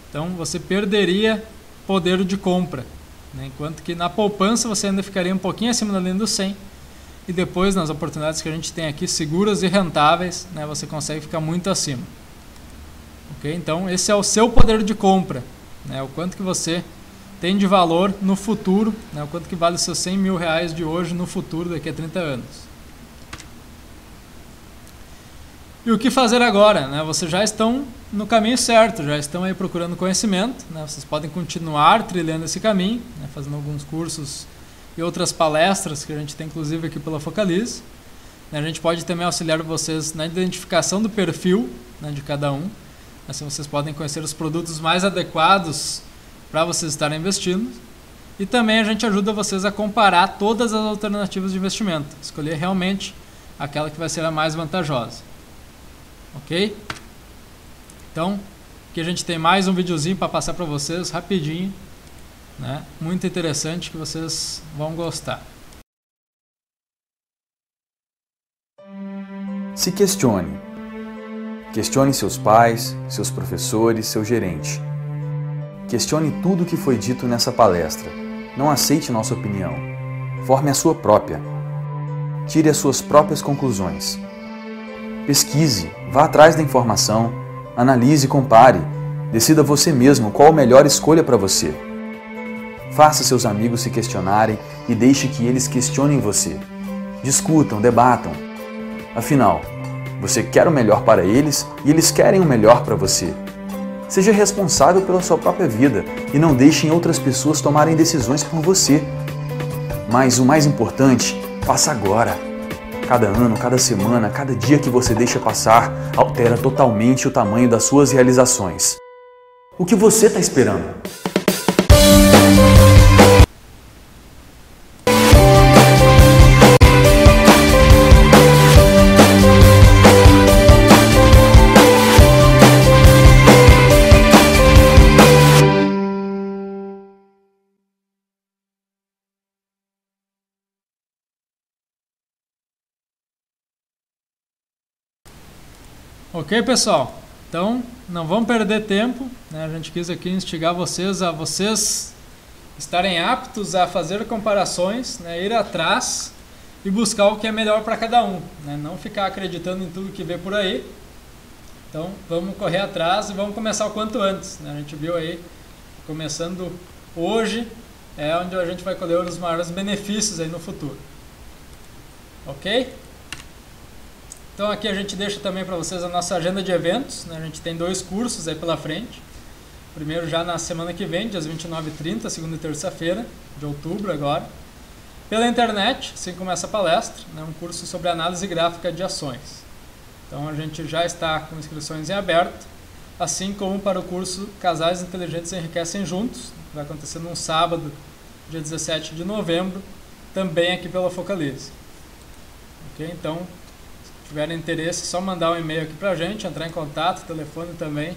Então você perderia poder de compra, né? Enquanto que na poupança você ainda ficaria um pouquinho acima da linha do 100 e depois nas oportunidades que a gente tem aqui seguras e rentáveis, né? Você consegue ficar muito acima. Ok? Então esse é o seu poder de compra, né? O quanto que você tem de valor no futuro, né? O quanto que vale os seus R$100 mil de hoje no futuro, daqui a 30 anos. E o que fazer agora? Né? Vocês já estão no caminho certo, já estão aí procurando conhecimento, né? Vocês podem continuar trilhando esse caminho, né? Fazendo alguns cursos e outras palestras que a gente tem inclusive aqui pela Focalize. A gente pode também auxiliar vocês na identificação do perfil, né, de cada um. Assim vocês podem conhecer os produtos mais adequados para vocês estarem investindo. E também a gente ajuda vocês a comparar todas as alternativas de investimento. Escolher realmente aquela que vai ser a mais vantajosa. Ok? Então, aqui a gente tem mais um videozinho para passar para vocês rapidinho, né? Muito interessante que vocês vão gostar. Se questione. Questione seus pais, seus professores, seu gerente. Questione tudo o que foi dito nessa palestra. Não aceite nossa opinião. Forme a sua própria. Tire as suas próprias conclusões. Pesquise, vá atrás da informação, analise e compare. Decida você mesmo qual a melhor escolha para você. Faça seus amigos se questionarem e deixe que eles questionem você. Discutam, debatam. Afinal, você quer o melhor para eles e eles querem o melhor para você. Seja responsável pela sua própria vida e não deixem outras pessoas tomarem decisões por você. Mas o mais importante, faça agora. Cada ano, cada semana, cada dia que você deixa passar, altera totalmente o tamanho das suas realizações. O que você está esperando? Ok, pessoal? Então, não vamos perder tempo, né? A gente quis aqui instigar vocês a estarem aptos a fazer comparações, né? Ir atrás e buscar o que é melhor para cada um, né? Não ficar acreditando em tudo que vê por aí. Então, vamos correr atrás e vamos começar o quanto antes, né? A gente viu aí, começando hoje, é onde a gente vai colher os maiores benefícios aí no futuro. Ok? Então aqui a gente deixa também para vocês a nossa agenda de eventos, né? A gente tem 2 cursos aí pela frente. O primeiro já na semana que vem, dias 29 e 30, segunda e terça-feira, de outubro agora. Pela internet, assim como essa palestra, né? Um curso sobre análise gráfica de ações. Então a gente já está com inscrições em aberto, assim como para o curso Casais Inteligentes Enriquecem Juntos, que vai acontecer num sábado, dia 17 de novembro, também aqui pela Focalize. Ok? Então, se tiverem interesse, é só mandar um e-mail aqui pra gente, entrar em contato, telefone também,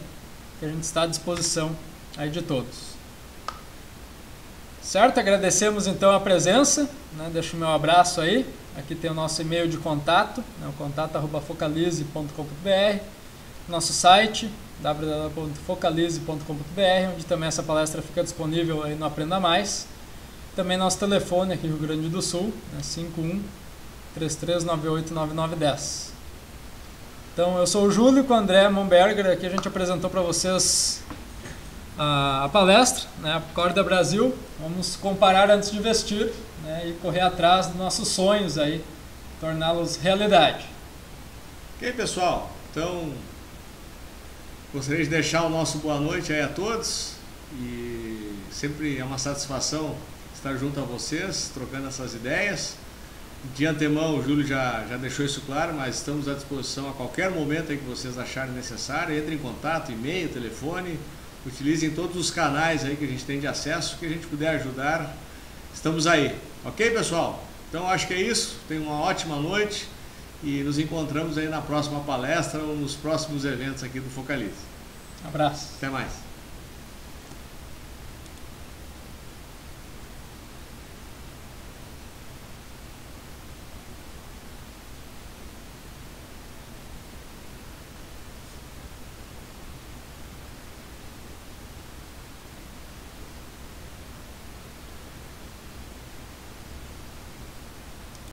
que a gente está à disposição aí de todos. Certo? Agradecemos então a presença, né? Deixo o meu abraço aí, aqui tem o nosso e-mail de contato, né? O contato@focalize.com.br, nosso site www.focalize.com.br, onde também essa palestra fica disponível aí no Aprenda Mais. Também nosso telefone aqui no Rio Grande do Sul, né? 51-3398-9910. Então, eu sou o Júlio com o André Momberger. Aqui a gente apresentou para vocês a palestra, né? Acorda Brasil. Vamos comparar antes de investir, né? E correr atrás dos nossos sonhos aí, torná-los realidade. Ok, pessoal? Então, gostaria de deixar o nosso boa noite aí a todos. E sempre é uma satisfação estar junto a vocês, trocando essas ideias. De antemão, o Júlio já deixou isso claro, mas estamos à disposição a qualquer momento aí que vocês acharem necessário. Entrem em contato, e-mail, telefone, utilizem todos os canais aí que a gente tem de acesso, que a gente puder ajudar, estamos aí. Ok, pessoal? Então, acho que é isso. Tenham uma ótima noite e nos encontramos aí na próxima palestra ou nos próximos eventos aqui do Focalize. Abraço. Até mais.